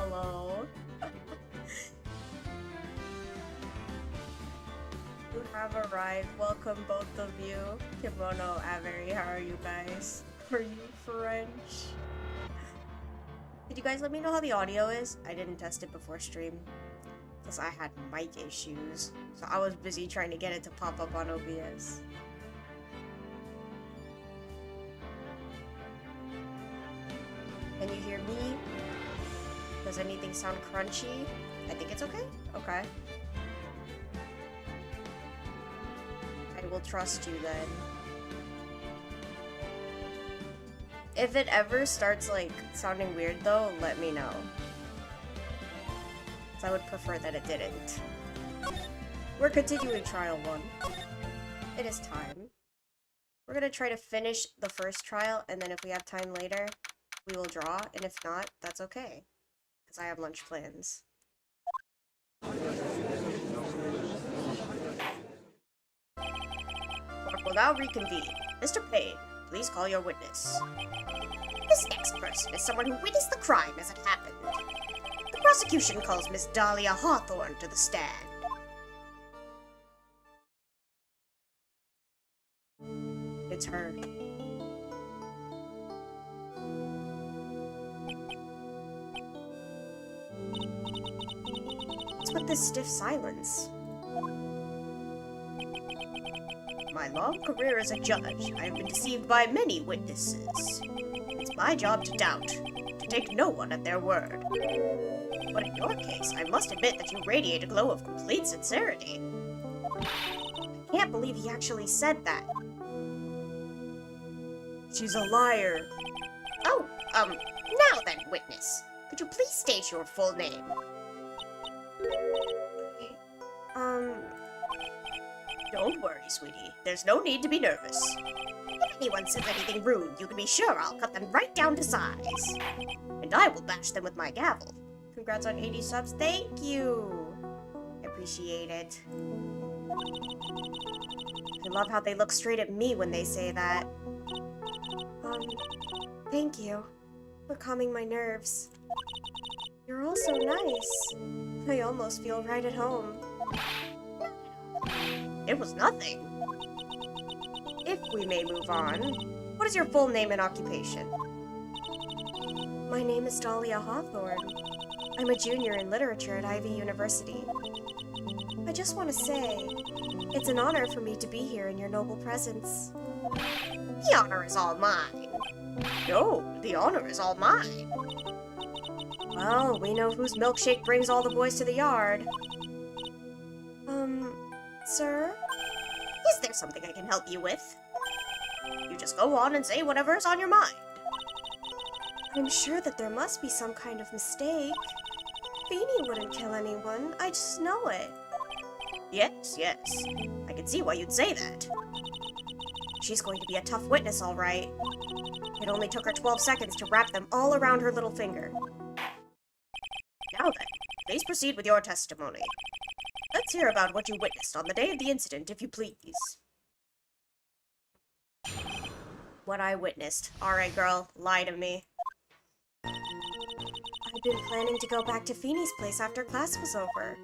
hello. You have arrived. Welcome, both of you. Kimono, Avery, how are you guys? Are you French? Did you guys let me know how the audio is? I didn't test it before stream. Because I had mic issues. So I was busy trying to get it to pop up on OBS. Can you hear me? Does anything sound crunchy? I think it's okay? Okay. I will trust you then. If it ever starts, like, sounding weird though, let me know. So I would prefer that it didn't. We're continuing trial 1. It is time. We're gonna try to finish the first trial, and then if we have time later, we will draw, and if not, that's okay. Because I have lunch plans. Court will now reconvene. Mr. Payne, please call your witness. This next person is someone who witnessed the crime as it happened. The prosecution calls Miss Dahlia Hawthorne to the stand. It's her. What's with this stiff silence? My long career as a judge, I have been deceived by many witnesses. It's my job to doubt, to take no one at their word. But in your case, I must admit that you radiate a glow of complete sincerity. I can't believe he actually said that. She's a liar. Oh, now then, witness. Could you please state your full name? Don't worry, sweetie. There's no need to be nervous. If anyone says anything rude, you can be sure I'll cut them right down to size. And I will bash them with my gavel. Congrats on 80 subs. Thank you! I appreciate it. I love how they look straight at me when they say that. Thank you for calming my nerves. You're all so nice. I almost feel right at home. It was nothing. If we may move on, what is your full name and occupation? My name is Dahlia Hawthorne. I'm a junior in literature at Ivy University. I just want to say, it's an honor for me to be here in your noble presence. The honor is all mine. No, the honor is all mine. Well, we know whose milkshake brings all the boys to the yard. Sir? Is there something I can help you with? You just go on and say whatever's on your mind. I'm sure that there must be some kind of mistake. Beanie wouldn't kill anyone, I just know it. Yes, yes. I can see why you'd say that. She's going to be a tough witness, all right. It only took her 12 seconds to wrap them all around her little finger. Now then, please proceed with your testimony. Let's hear about what you witnessed on the day of the incident, if you please. What I witnessed. Alright, girl, lie to me. I'd been planning to go back to Feenie's place after class was over.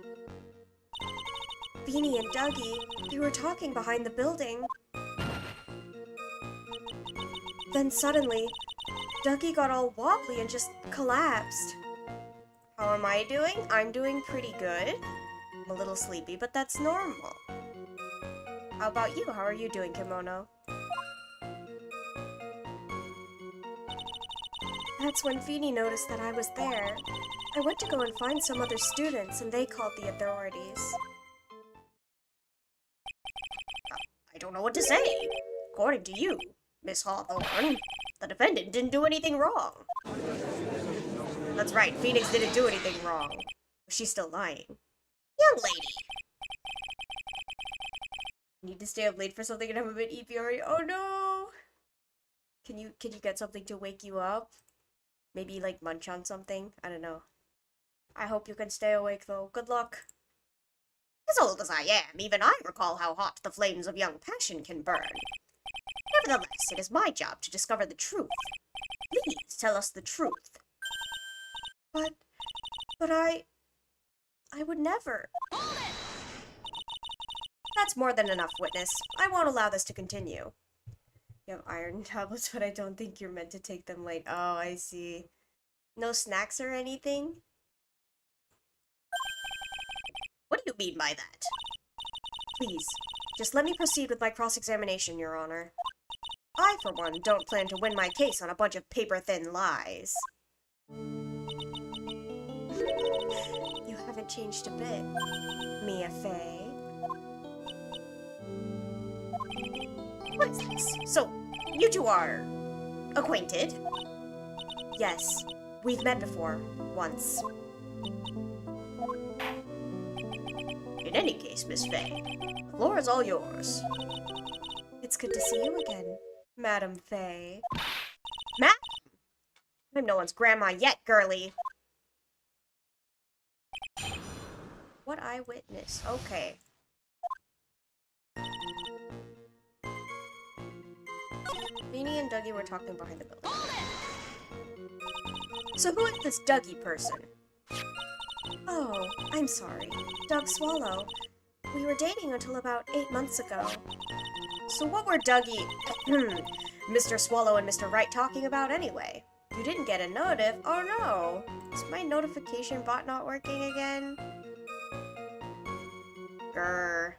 Beanie and Dougie, they were talking behind the building. Then suddenly, Dougie got all wobbly and just collapsed. How am I doing? I'm doing pretty good. I'm a little sleepy, but that's normal. How about you? How are you doing, Kimono? That's when Feeny noticed that I was there. I went to go and find some other students, and they called the authorities. I don't know what to say. According to you, Miss Hawthorne, the defendant didn't do anything wrong. That's right, Phoenix didn't do anything wrong. She's still lying. Young lady! Need to stay up late for something and have a bit EPR. Oh no! Can you get something to wake you up? Maybe like munch on something? I don't know. I hope you can stay awake though. Good luck. As old as I am, even I recall how hot the flames of young passion can burn. Nevertheless, it is my job to discover the truth. Please tell us the truth. But But I would never. That's more than enough, witness. I won't allow this to continue. You have iron tablets, but I don't think you're meant to take them late. Oh, I see. No snacks or anything? What do you mean by that? Please, just let me proceed with my cross-examination, Your Honor. I, for one, don't plan to win my case on a bunch of paper-thin lies. You haven't changed a bit, Mia Fey. What is this? So, you two are acquainted? Yes, we've met before, once. In any case, Miss Fey, the floor is all yours. It's good to see you again, Madam Fey. Madam? I'm no one's grandma yet, girlie. What I witnessed. Okay. Beanie and Dougie were talking behind the building. So who is this Dougie person? Oh, I'm sorry. Doug Swallow. We were dating until about 8 months ago. So what were Dougie, Mr. Swallow and Mr. Wright talking about anyway? You didn't get a notif? Oh no! Is my notification bot not working again? Grr.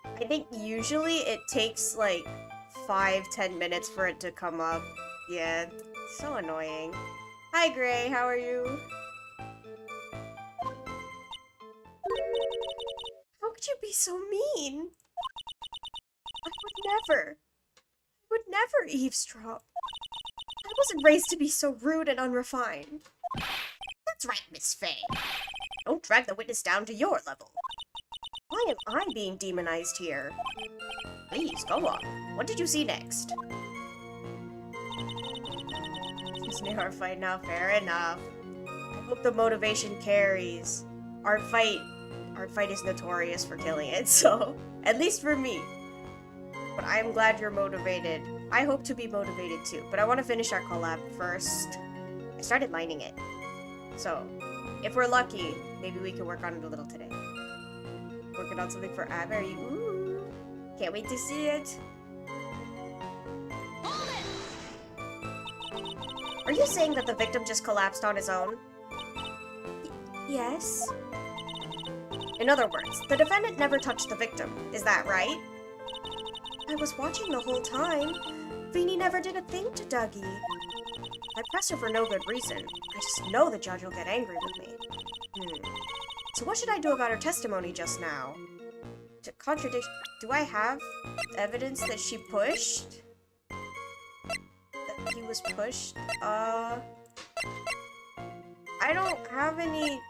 I think usually it takes like 5-10 minutes for it to come up. Yeah, so annoying. Hi Gray, how are you? How could you be so mean? I would never eavesdrop. I wasn't raised to be so rude and unrefined. That's right, Miss Fey. Don't drag the witness down to your level. Why am I being demonized here? Please, go on. What did you see next? Isn't our fight now? Fair enough. I hope the motivation carries. Our fight is notorious for killing it, so at least for me. But I'm glad you're motivated. I hope to be motivated too, but I want to finish our collab first. I started lining it. So, if we're lucky, maybe we can work on it a little today. Working on something for Abby. Ooh, can't wait to see it. Are you saying that the victim just collapsed on his own? Yes. In other words, the defendant never touched the victim. Is that right? I was watching the whole time. Feeny never did a thing to Dougie. I pressed her for no good reason. I just know the judge will get angry with me. So what should I do about her testimony just now? To contradict... Do I have evidence that she pushed? That he was pushed? I don't have any...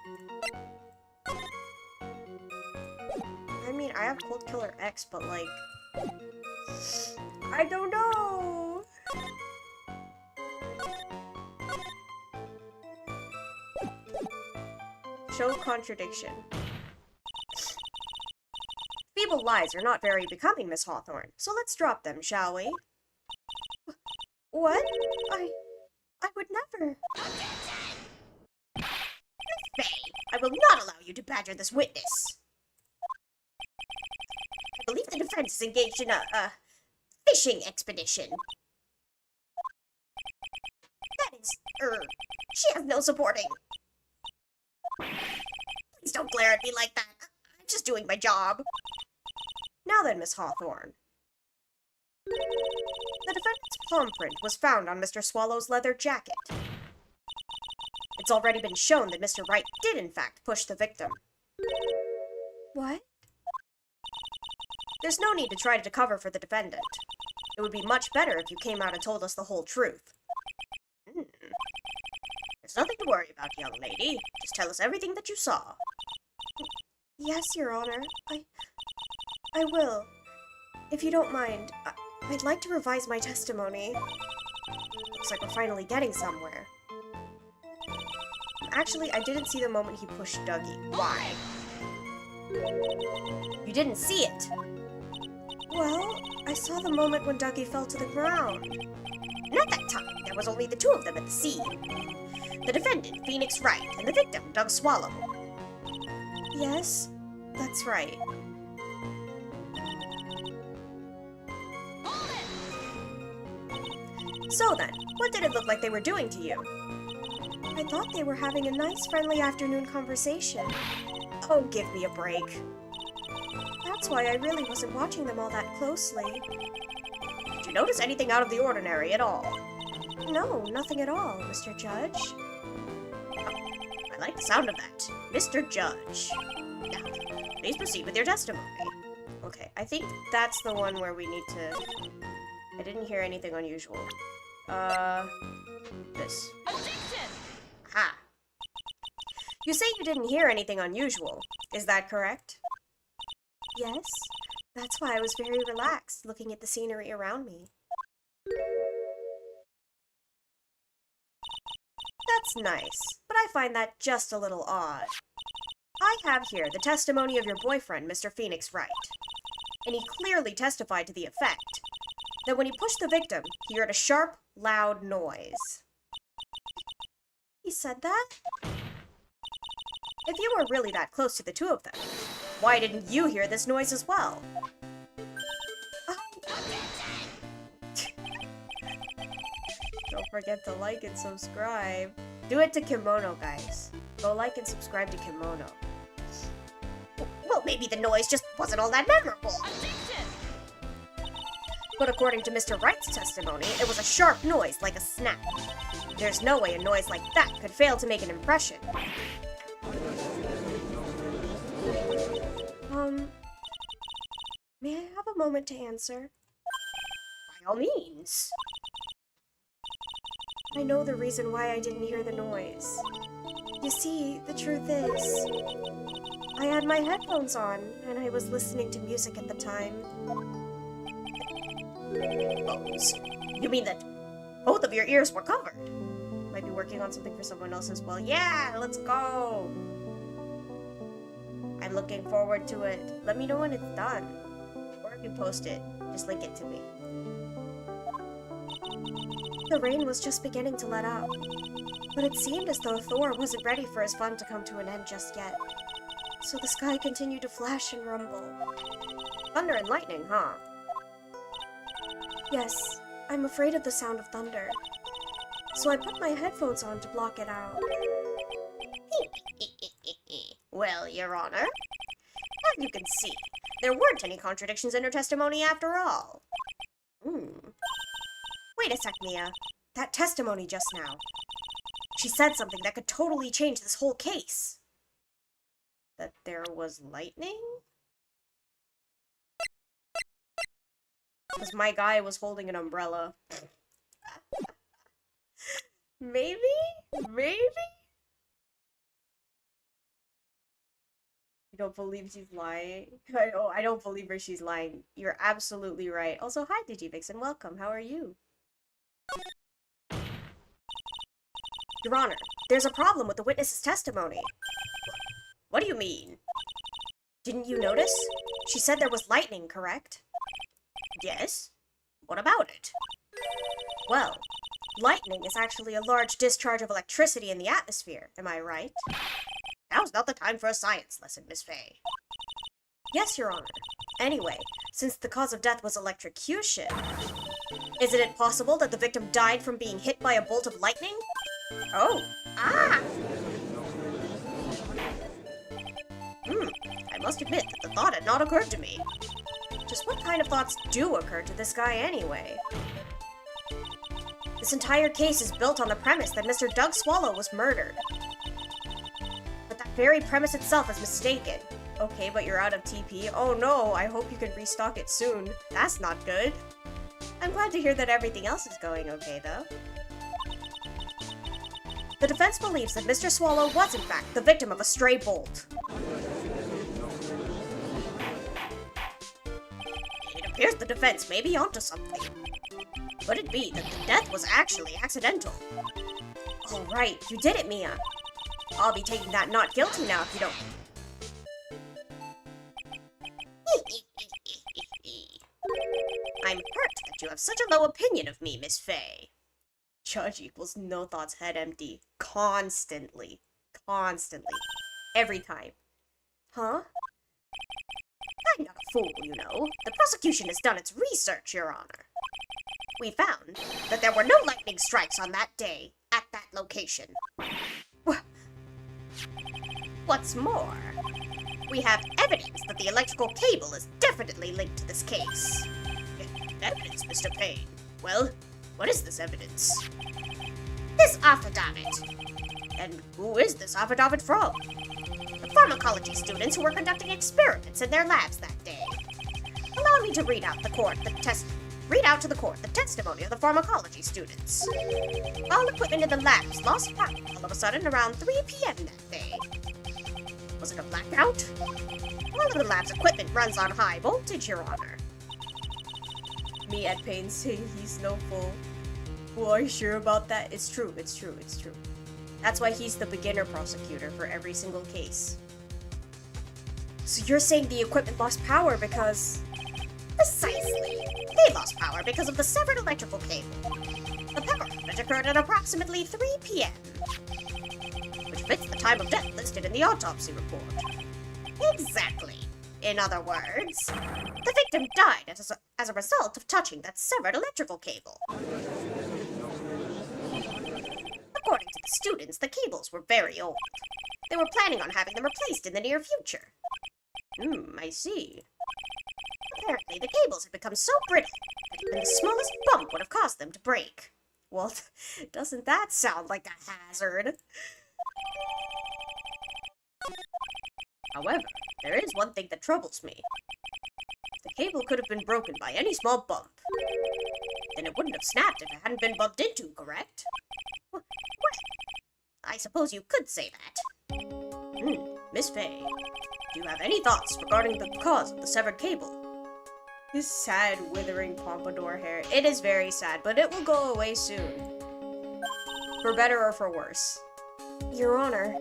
I mean, I have Cold Killer X, but like... I don't know! Show contradiction. Feeble lies are not very becoming, Miss Hawthorne, so let's drop them, shall we? What? I would never. Miss Fey, I will not allow you to badger this witness. I believe the defense is engaged in a fishing expedition. That is, she has no supporting. Please don't glare at me like that. I'm just doing my job. Now then, Miss Hawthorne. The defendant's palm print was found on Mr. Swallow's leather jacket. It's already been shown that Mr. Wright did in fact push the victim. What? There's no need to try to cover for the defendant. It would be much better if you came out and told us the whole truth. There's nothing to worry about, young lady. Just tell us everything that you saw. Yes, Your Honor. I will. If you don't mind, I'd like to revise my testimony. Looks like we're finally getting somewhere. Actually, I didn't see the moment he pushed Dougie. Why? You didn't see it? Well, I saw the moment when Dougie fell to the ground. And at that time, there was only the two of them at the scene. The defendant, Phoenix Wright, and the victim, Doug Swallow. Yes, that's right. So then, what did it look like they were doing to you? I thought they were having a nice, friendly afternoon conversation. Oh, give me a break. That's why I really wasn't watching them all that closely. Did you notice anything out of the ordinary at all? No, nothing at all, Mr. Judge. I like the sound of that. Mr. Judge. Now, please proceed with your testimony. Okay, I think that's the one where we need to... I didn't hear anything unusual. This. Objection! Ha! You say you didn't hear anything unusual. Is that correct? Yes. That's why I was very relaxed, looking at the scenery around me. That's nice, but I find that just a little odd. I have here the testimony of your boyfriend, Mr. Phoenix Wright, and he clearly testified to the effect that when he pushed the victim, he heard a sharp, loud noise. He said that? If you were really that close to the two of them, why didn't you hear this noise as well? Don't forget to like and subscribe. Do it to Kimono, guys. Go like and subscribe to Kimono. Well, maybe the noise just wasn't all that memorable. Objection! But according to Mr. Wright's testimony, it was a sharp noise like a snap. There's no way a noise like that could fail to make an impression. May I have a moment to answer? By all means. I know the reason why I didn't hear the noise. You see, the truth is, I had my headphones on, and I was listening to music at the time. Headphones? You mean that both of your ears were covered? Might be working on something for someone else as well. Yeah, let's go! I'm looking forward to it. Let me know when it's done. Or if you post it, just link it to me. The rain was just beginning to let up, but it seemed as though Thor wasn't ready for his fun to come to an end just yet. So the sky continued to flash and rumble. Thunder and lightning, huh? Yes, I'm afraid of the sound of thunder. So I put my headphones on to block it out. Well, Your Honor, as you can see, there weren't any contradictions in her testimony after all. Wait a sec, Mia. That testimony just now. She said something that could totally change this whole case. That there was lightning? Because my guy was holding an umbrella. Maybe? Maybe? I don't believe she's lying. I don't believe her she's lying. You're absolutely right. Also, hi Digivixen, welcome. How are you? Your Honor, there's a problem with the witness's testimony. What do you mean? Didn't you notice? She said there was lightning, correct? Yes. What about it? Well, lightning is actually a large discharge of electricity in the atmosphere, am I right? Now's not the time for a science lesson, Miss Faye. Yes, Your Honor. Anyway, since the cause of death was electrocution, isn't it possible that the victim died from being hit by a bolt of lightning? Oh, I must admit that the thought had not occurred to me. Just what kind of thoughts do occur to this guy anyway? This entire case is built on the premise that Mr. Doug Swallow was murdered. But that very premise itself is mistaken. Okay, but you're out of TP. Oh no, I hope you can restock it soon. That's not good. I'm glad to hear that everything else is going okay, though. The defense believes that Mr. Swallow was, in fact, the victim of a stray bolt. It appears the defense may be onto something. Could it be that the death was actually accidental? All right, you did it, Mia. I'll be taking that not guilty now if you don't... I'm hurt that you have such a low opinion of me, Miss Faye. Judge equals no thoughts, head empty. God. constantly. Constantly. Every time. Huh? I'm not a fool, you know. The prosecution has done its research, Your Honor. We found that there were no lightning strikes on that day at that location. What's more, we have evidence that the electrical cable is definitely linked to this case. Evidence, Mr. Payne? Well, what is this evidence? This affidavit. And who is this affidavit from? The pharmacology students who were conducting experiments in their labs that day. Allow me to read out to the court the testimony of the pharmacology students. All equipment in the labs lost power all of a sudden around 3 p.m. that day. Was it a blackout? All of the lab's equipment runs on high voltage, Your Honor. Me at Payne saying he's no fool. Well, are you sure about that? It's true, it's true, it's true. That's why he's the beginner prosecutor for every single case. So you're saying the equipment lost power because... Precisely. They lost power because of the severed electrical cable. The power outage occurred at approximately 3 p.m., which fits the time of death listed in the autopsy report. Exactly. In other words, the victim died as a result of touching that severed electrical cable. According to the students, the cables were very old. They were planning on having them replaced in the near future. I see. Apparently, the cables had become so brittle that even the smallest bump would have caused them to break. Well, doesn't that sound like a hazard? However, there is one thing that troubles me. If the cable could have been broken by any small bump, then it wouldn't have snapped if it hadn't been bumped into, correct? Well, I suppose you could say that. Miss Faye, do you have any thoughts regarding the cause of the severed cable? His sad, withering pompadour hair. It is very sad, but it will go away soon. For better or for worse. Your Honor.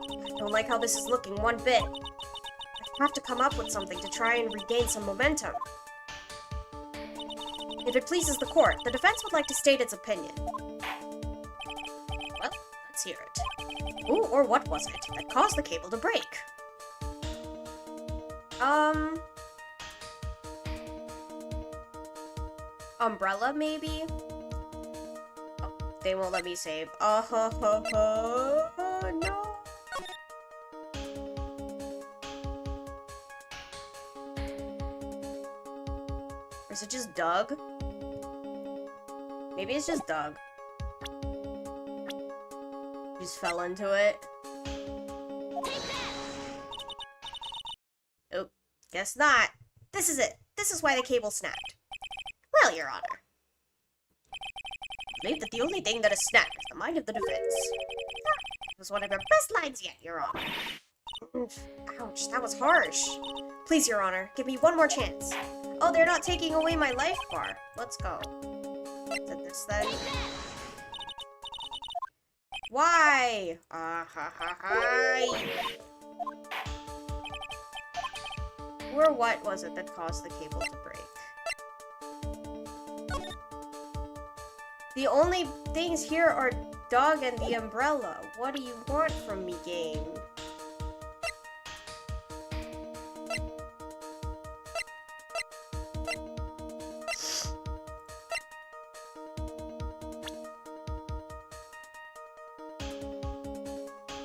I don't like how this is looking one bit. I have to come up with something to try and regain some momentum. If it pleases the court, the defense would like to state its opinion. Well, let's hear it. Who or what was it that caused the cable to break? Umbrella, maybe? Oh, they won't let me save. No. Or is it just Doug? Maybe it's just Doug. Just fell into it. Oh, guess not. This is it. This is why the cable snapped. Well, Your Honor, I believe that the only thing that has snapped is the mind of the defense. It was one of your best lines yet, Your Honor. Ouch, that was harsh. Please, Your Honor, give me one more chance. Oh, they're not taking away my life bar. Let's go. Is it this then? Why? Or what was it that caused the cable to break? The only things here are Dog and the umbrella. What do you want from me, game?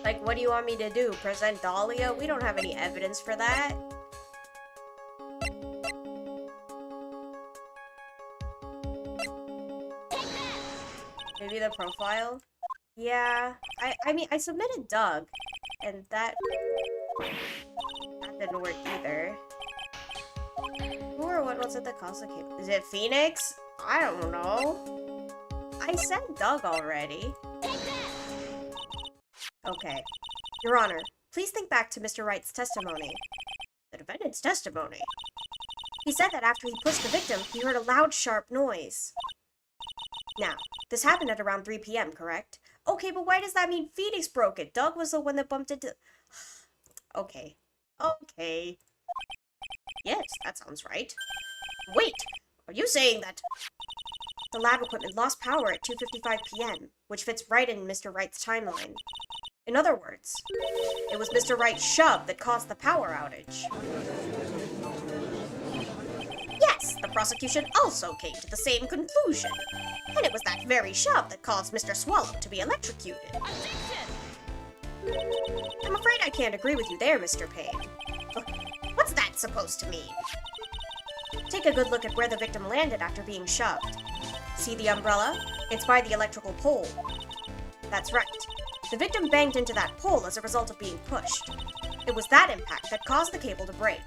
Like, what do you want me to do? Present Dahlia? We don't have any evidence for that. Maybe the profile? Yeah, I mean, I submitted Doug, and that didn't work either. Who or what was it that caused the cable? Is it Phoenix? I don't know. I said Doug already. Okay. Your Honor, please think back to Mr. Wright's testimony. The defendant's testimony? He said that after he pushed the victim, he heard a loud, sharp noise. Now, this happened at around 3 p.m., correct? Okay, but why does that mean Phoenix broke it? Doug was the one that bumped into... Okay. Okay. Yes, that sounds right. Wait, are you saying that... The lab equipment lost power at 2:55 p.m., which fits right in Mr. Wright's timeline. In other words, it was Mr. Wright's shove that caused the power outage. Yes, the prosecution also came to the same conclusion. And it was that very shove that caused Mr. Swallow to be electrocuted. I'm afraid I can't agree with you there, Mr. Payne. What's that supposed to mean? Take a good look at where the victim landed after being shoved. See the umbrella? It's by the electrical pole. That's right. The victim banged into that pole as a result of being pushed. It was that impact that caused the cable to break.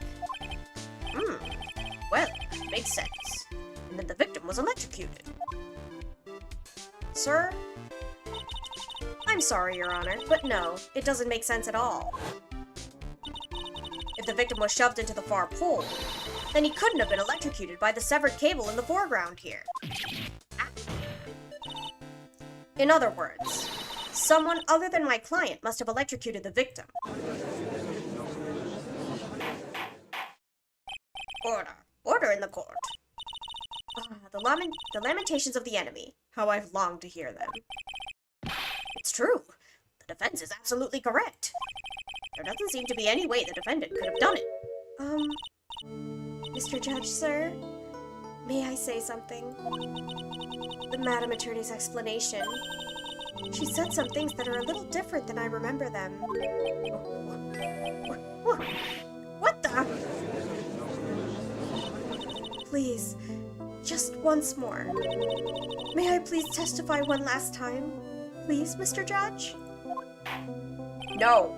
Well, makes sense. And then the victim was electrocuted. Sir? I'm sorry, Your Honor, but no, it doesn't make sense at all. If the victim was shoved into the far pole, then he couldn't have been electrocuted by the severed cable in the foreground here. In other words, someone other than my client must have electrocuted the victim. Order. Order in the court. The lamentations of the enemy. How I've longed to hear them. It's true. The defense is absolutely correct. There doesn't seem to be any way the defendant could have done it. Mr. Judge, sir? May I say something? The Madam Attorney's explanation. She said some things that are a little different than I remember them. What the? Please, just once more. May I please testify one last time? Please, Mr. Judge? No.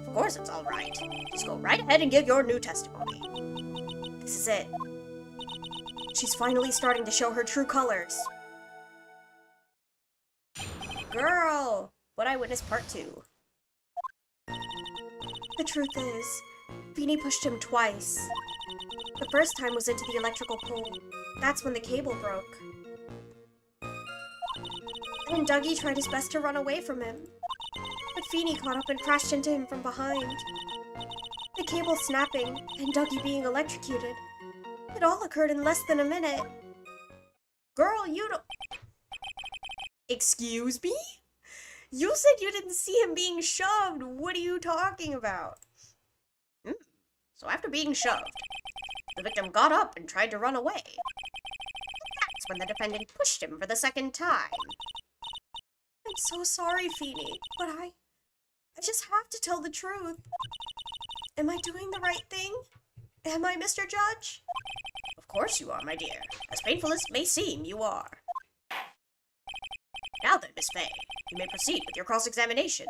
Of course it's all right. Just go right ahead and give your new testimony. This is it. She's finally starting to show her true colors. Girl! What Eyewitness Part 2. The truth is, Beanie pushed him twice. The first time was into the electrical pole. That's when the cable broke. And Dougie tried his best to run away from him. But Feeny caught up and crashed into him from behind. The cable snapping, and Dougie being electrocuted. It all occurred in less than a minute. Girl, you don't... Excuse me? You said you didn't see him being shoved. What are you talking about? So after being shoved, the victim got up and tried to run away. That's when the defendant pushed him for the second time. I'm so sorry, Feeny, but I just have to tell the truth. Am I doing the right thing? Am I, Mr. Judge? Of course you are, my dear. As painful as it may seem, you are. Now then, Miss Fay, you may proceed with your cross-examination.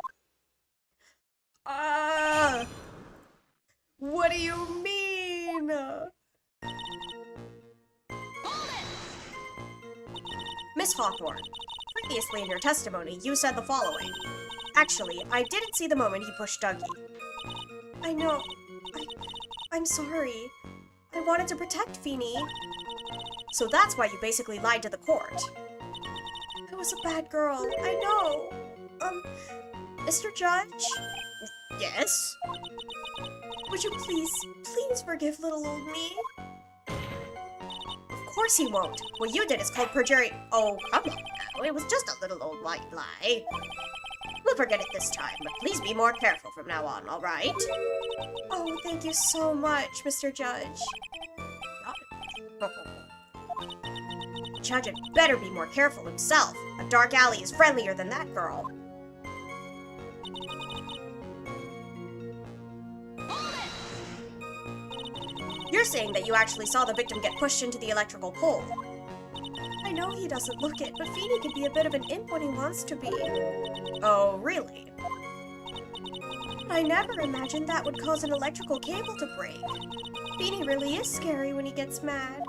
What do you mean? Miss Hawthorne, previously in your testimony, you said the following. Actually, I didn't see the moment he pushed Dougie. I know. I'm sorry. I wanted to protect Feeny. So that's why you basically lied to the court. I was a bad girl. I know. Mr. Judge? Yes? Would you please forgive little old me? Of course he won't. What you did is called perjury. Oh, come on now. It was just a little old white lie. We'll forget it this time, but please be more careful from now on, all right? Oh, thank you so much, Mr. Judge. The judge had better be more careful himself. A dark alley is friendlier than that girl. You're saying that you actually saw the victim get pushed into the electrical pole. I know he doesn't look it, but Feeny can be a bit of an imp when he wants to be. Oh, really? But I never imagined that would cause an electrical cable to break. Feeny really is scary when he gets mad.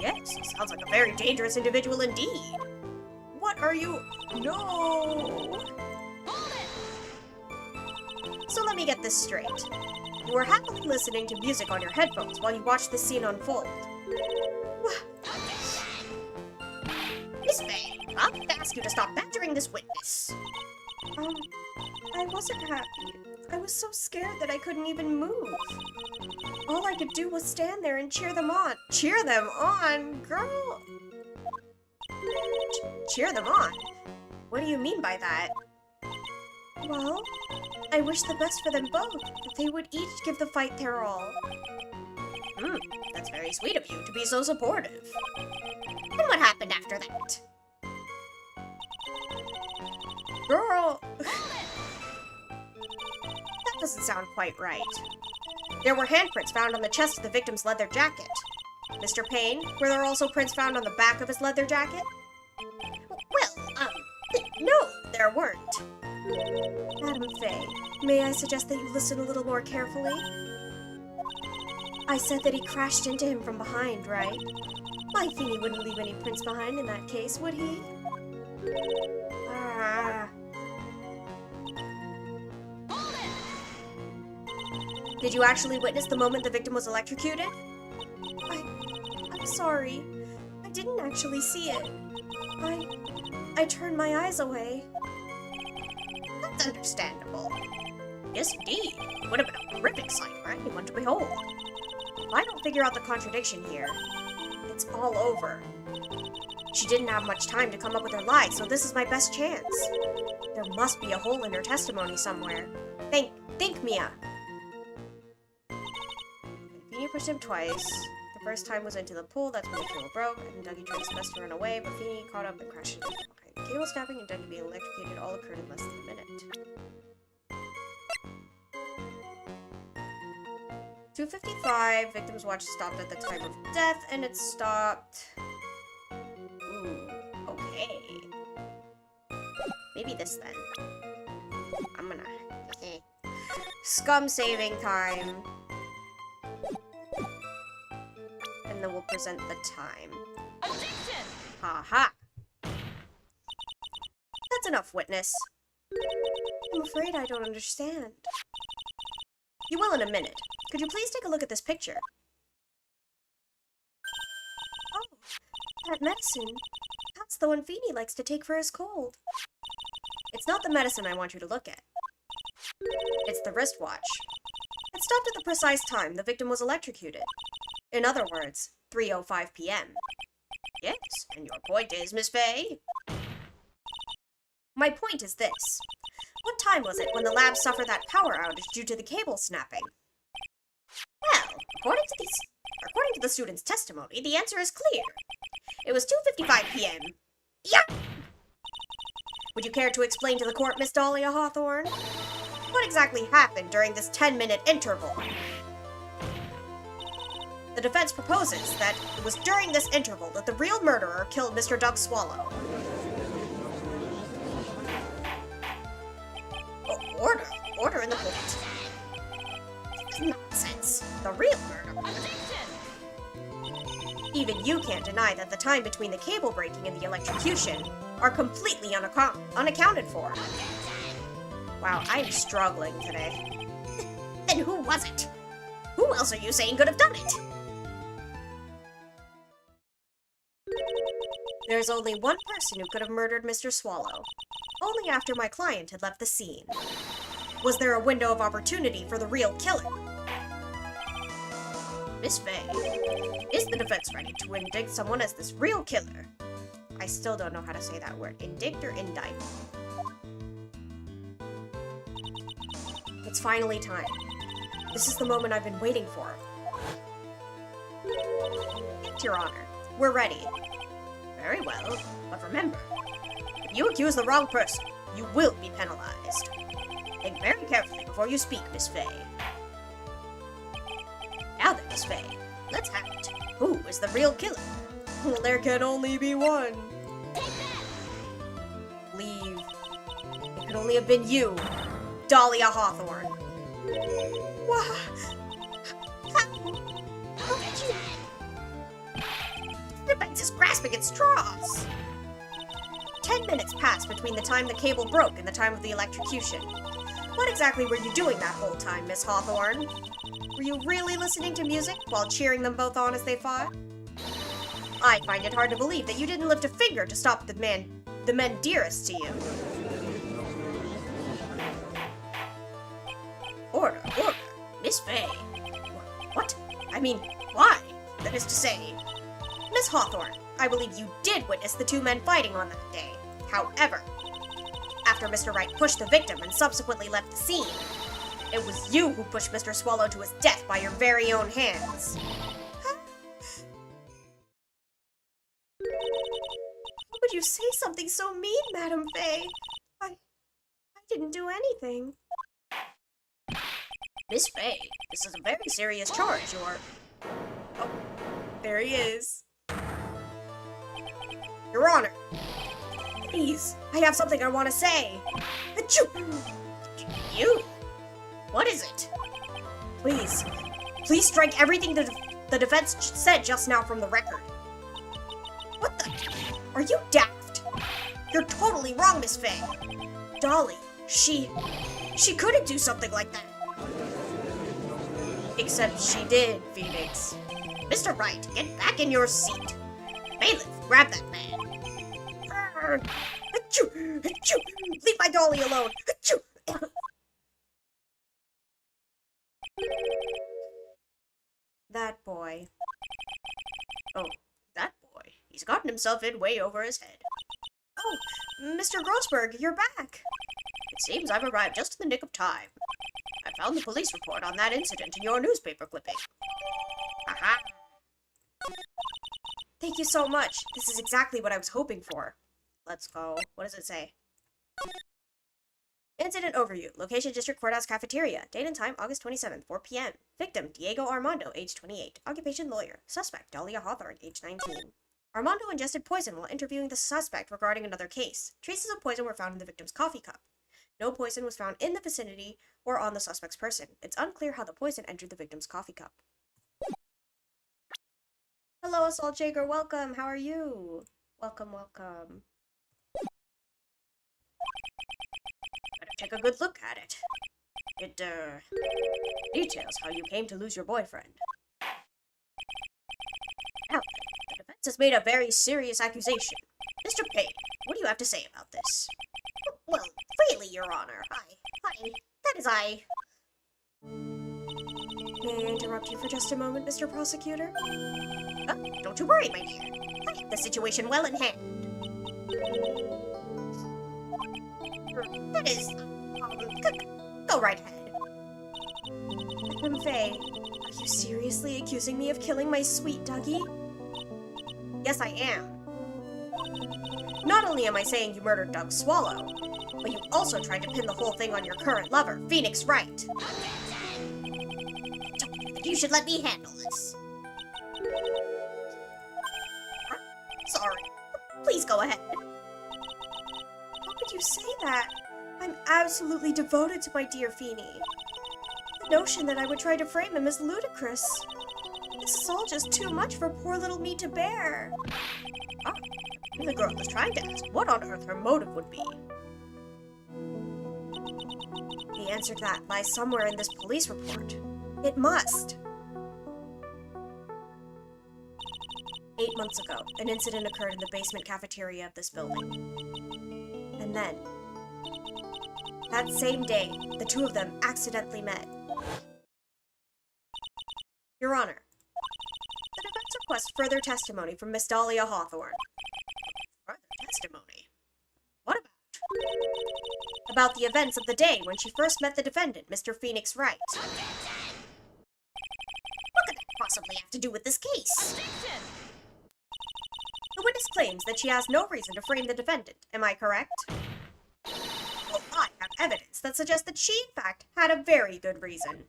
Yes, he sounds like a very dangerous individual indeed. What are you... No! So let me get this straight. You were happily listening to music on your headphones while you watched this scene unfold. Miss Fay, I'll have to ask you to stop badgering this witness. I wasn't happy. I was so scared that I couldn't even move. All I could do was stand there and cheer them on. Cheer them on? Girl, cheer them on? What do you mean by that? Well, I wish the best for them both, that they would each give the fight their all. That's very sweet of you to be so supportive. And what happened after that? Girl! That doesn't sound quite right. There were handprints found on the chest of the victim's leather jacket. Mr. Payne, were there also prints found on the back of his leather jacket? Well, no, there weren't. Madam Faye, may I suggest that you listen a little more carefully? I said that he crashed into him from behind, right? My Feeny wouldn't leave any prints behind in that case, would he? Ah. Did you actually witness the moment the victim was electrocuted? I'm sorry. I didn't actually see it. I turned my eyes away. That's understandable. Yes, indeed. It would have been a horrific sight for anyone to behold. If I don't figure out the contradiction here, it's all over. She didn't have much time to come up with her lies, so this is my best chance. There must be a hole in her testimony somewhere. Think, Mia. Feeny pushed him twice. The first time was into the pool, that's when the cable broke, and Dougie tried his best to run away, but Feeny caught up and crashed into him. The cable snapping and Dougie being electrocuted all occurred in less than a minute. 2:55, victim's watch stopped at the time of death, and it stopped... Ooh, okay. Maybe this then. I'm gonna... Scum saving time. And then we'll present the time. Objection! Ha-ha! That's enough, witness. I'm afraid I don't understand. You will in a minute. Could you please take a look at this picture? Oh, that medicine. That's the one Feeny likes to take for his cold. It's not the medicine I want you to look at. It's the wristwatch. It stopped at the precise time the victim was electrocuted. In other words, 3:05 p.m. Yes, and your point is, Miss Faye? My point is this. What time was it when the lab suffered that power outage due to the cable snapping? Well, according to the student's testimony, the answer is clear. It was 2:55 p.m. Yeah! Would you care to explain to the court, Miss Dahlia Hawthorne? What exactly happened during this 10-minute interval? The defense proposes that it was during this interval that the real murderer killed Mr. Doug Swallow. Order in the court. Nonsense. The real murderer. Even you can't deny that the time between the cable breaking and the electrocution are completely unaccounted for. Wow, I'm struggling today. Then who was it? Who else are you saying could have done it? There's only one person who could have murdered Mr. Swallow. Only after my client had left the scene. Was there a window of opportunity for the real killer? Miss Faye, is the defense ready to indict someone as this real killer? I still don't know how to say that word. Indict or indict? It's finally time. This is the moment I've been waiting for. Yes, Your Honor. We're ready. Very well, but remember, if you accuse the wrong person, you will be penalized. Think very carefully before you speak, Miss Faye. Now then, Miss Faye, let's have it. Who is the real killer? Well, there can only be one. Leave. It could only have been you, Dahlia Hawthorne. What? How did you... The defense is grasping at straws. 10 minutes passed between the time the cable broke and the time of the electrocution. What exactly were you doing that whole time, Miss Hawthorne? Were you really listening to music while cheering them both on as they fought? I find it hard to believe that you didn't lift a finger to stop the men dearest to you. Order. Miss Faye. What? I mean, why? That is to say, Miss Hawthorne, I believe you did witness the two men fighting on that day. However, after Mr. Wright pushed the victim and subsequently left the scene, it was you who pushed Mr. Swallow to his death by your very own hands. How would you say something so mean, Madam Fay? I didn't do anything. Miss Fay, this is a very serious charge. Oh, there he is. Your Honor, please, I have something I want to say. Achoo! You? What is it? Please strike everything the defense said just now from the record. What the? Are you daft? You're totally wrong, Miss Fay. Dolly, she couldn't do something like that. Except she did, Phoenix. Mr. Wright, get back in your seat. Bailiff, grab that man. Achoo! Achoo! Leave my Dolly alone. Achoo! That boy. Oh, that boy. He's gotten himself in way over his head. Oh, Mr. Grossberg, you're back. It seems I've arrived just in the nick of time. I found the police report on that incident in your newspaper clipping. Aha! Thank you so much. This is exactly what I was hoping for. Let's go. What does it say? Incident overview. Location District Courthouse Cafeteria. Date and time August 27th, 4 p.m. Victim Diego Armando, age 28. Occupation lawyer. Suspect Dahlia Hawthorne, age 19. Armando ingested poison while interviewing the suspect regarding another case. Traces of poison were found in the victim's coffee cup. No poison was found in the vicinity or on the suspect's person. It's unclear how the poison entered the victim's coffee cup. Hello, Assault Jaeger. Welcome. How are you? Welcome, welcome. Better take a good look at it. It, details how you came to lose your boyfriend. Now, the defense has made a very serious accusation. Mr. Payne, what do you have to say about this? Well, really, Your Honor, May I interrupt you for just a moment, Mr. Prosecutor? Don't you worry, my dear. I have the situation well in hand. That is, go right ahead. Madam Fay, are you seriously accusing me of killing my sweet Dougie? Yes, I am. Not only am I saying you murdered Doug Swallow, but you also tried to pin the whole thing on your current lover, Phoenix Wright. You should let me handle this. Sorry. Please go ahead. How could you say that? I'm absolutely devoted to my dear Feeny. The notion that I would try to frame him is ludicrous. This is all just too much for poor little me to bear. The girl is trying to ask what on earth her motive would be. The answer to that lies somewhere in this police report. It must. 8 months ago, an incident occurred in the basement cafeteria of this building. And then, that same day, the two of them accidentally met. Your Honor, the defense requests further testimony from Miss Dahlia Hawthorne. Further testimony? What about? About the events of the day when she first met the defendant, Mr. Phoenix Wright. What could that possibly have to do with this case? The witness claims that she has no reason to frame the defendant. Am I correct? Well, I have evidence that suggests that she, in fact, had a very good reason.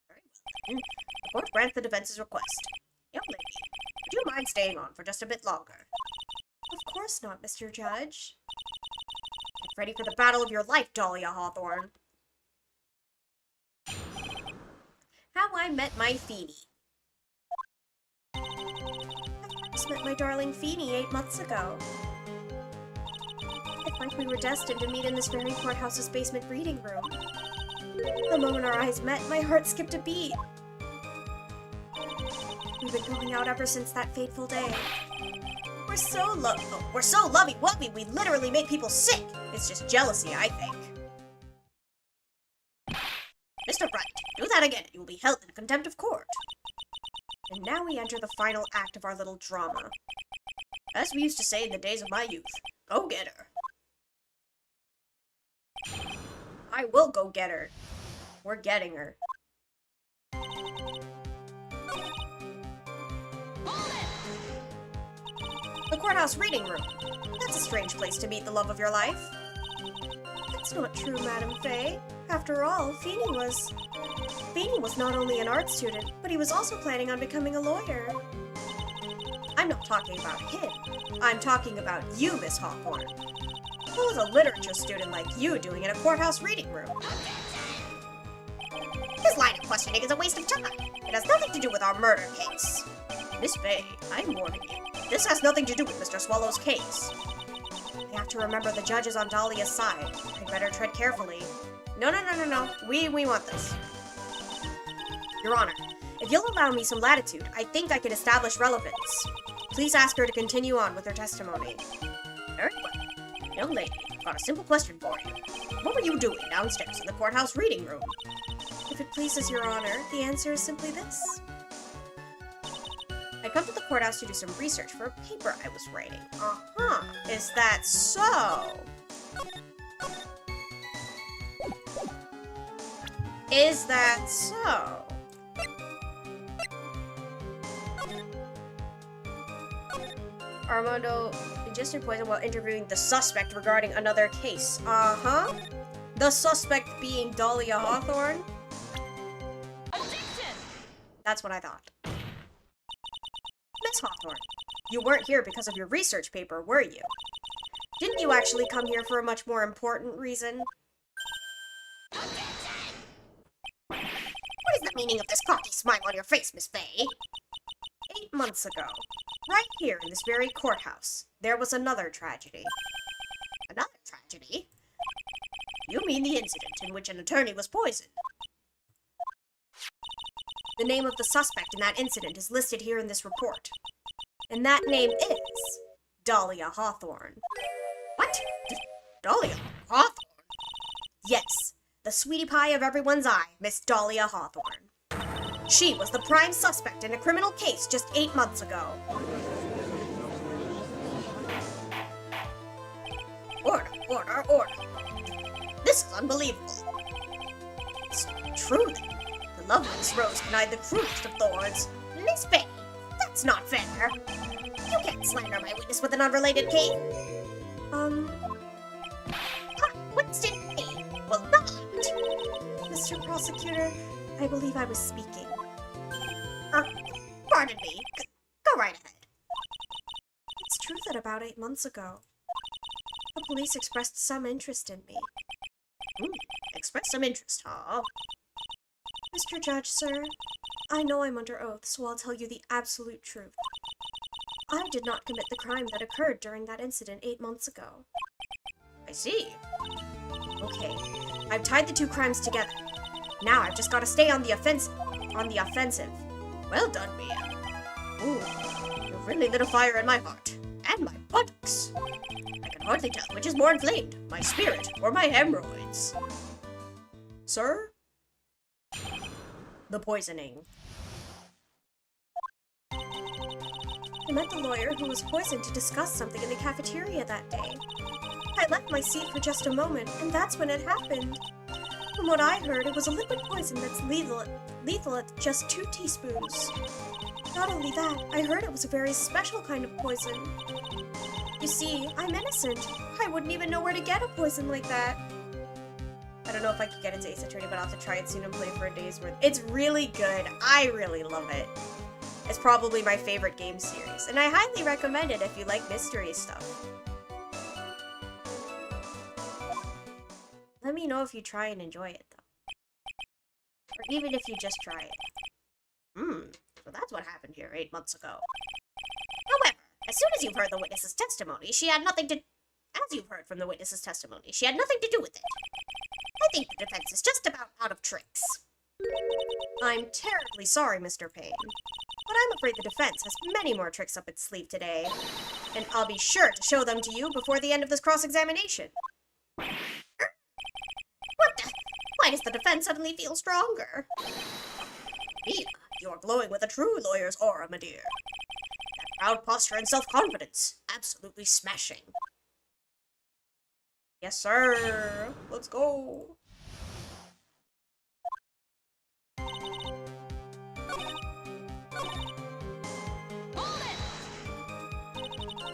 Very well, then. The court grants the defense's request. Young lady, would you mind staying on for just a bit longer? Of course not, Mr. Judge. Get ready for the battle of your life, Dahlia Hawthorne. How I Met My Feeny. I first met my darling Feeny 8 months ago. It's like we were destined to meet in this very courthouse's basement reading room. The moment our eyes met, my heart skipped a beat. We've been going out ever since that fateful day. We're so lovey-wovey, we literally make people sick. It's just jealousy, I think. Mr. Wright, do that again and you will be held in contempt of court. And now we enter the final act of our little drama. As we used to say in the days of my youth, go get her. I will go get her. We're getting her. The courthouse reading room. That's a strange place to meet the love of your life. That's not true, Madam Faye. After all, Feeney was not only an art student, but he was also planning on becoming a lawyer. I'm not talking about him. I'm talking about you, Miss Hawthorne. What was a literature student like you doing in a courthouse reading room? This line of questioning is a waste of time. It has nothing to do with our murder case. Miss Faye, I'm warning you. This has nothing to do with Mr. Swallow's case. I have to remember the judge is on Dahlia's side. I'd better tread carefully. No. We want this. Your Honor, if you'll allow me some latitude, I think I can establish relevance. Please ask her to continue on with her testimony. Very well. Young lady, I've got a simple question for you. What were you doing downstairs in the courthouse reading room? If it pleases Your Honor, the answer is simply this. I come to the courthouse to do some research for a paper I was writing. Uh-huh. Is that so? Is that so? Armando ingested poison while interviewing the suspect regarding another case. Uh-huh. The suspect being Dahlia Hawthorne? Objection! That's what I thought. Miss Hawthorne, you weren't here because of your research paper, were you? Didn't you actually come here for a much more important reason? What is the meaning of this cocky smile on your face, Miss Faye? 8 months ago, right here in this very courthouse, there was another tragedy. Another tragedy? You mean the incident in which an attorney was poisoned? The name of the suspect in that incident is listed here in this report. And that name is Dahlia Hawthorne. What? Dahlia Hawthorne? Yes, the sweetie pie of everyone's eye, Miss Dahlia Hawthorne. She was the prime suspect in a criminal case just 8 months ago. Order. This is unbelievable. It's true then. The loveliest rose can hide the cruelest of thorns. Miss Faye, that's not fair. You can't slander my witness with an unrelated case. Winston Faye will not. Mr. Prosecutor, I believe I was speaking. Pardon me. Go right ahead. It's true that about 8 months ago, the police expressed some interest in me. Express some interest, huh? Mr. Judge, sir, I know I'm under oath, so I'll tell you the absolute truth. I did not commit the crime that occurred during that incident 8 months ago. I see. Okay, I've tied the two crimes together. Now I've just got to stay on the offensive. Well done, Mia. Ooh, you've really lit a fire in my heart. And my buttocks. I can hardly tell which is more inflamed, my spirit or my hemorrhoids. Sir? The poisoning. I met the lawyer who was poisoned to discuss something in the cafeteria that day. I left my seat for just a moment, and that's when it happened. From what I heard, it was a liquid poison that's lethal at just 2 teaspoons. Not only that, I heard it was a very special kind of poison. You see, I'm innocent. I wouldn't even know where to get a poison like that. I don't know if I could get into Ace Attorney, but I'll have to try it soon and play for a day's worth. It's really good. I really love it. It's probably my favorite game series, and I highly recommend it if you like mystery stuff. Let me know if you try and enjoy it, though. Or even if you just try it. So that's what happened here 8 months ago. However, as soon as you've heard the witness's testimony, she had nothing to... As you've heard from the witness's testimony, she had nothing to do with it. I think the defense is just about out of tricks. I'm terribly sorry, Mr. Payne, but I'm afraid the defense has many more tricks up its sleeve today, and I'll be sure to show them to you before the end of this cross-examination. What the? Why does the defense suddenly feel stronger? Mia, You are glowing with a true lawyer's aura, my dear. That proud posture and self-confidence. Absolutely smashing. Yes, sir. Let's go.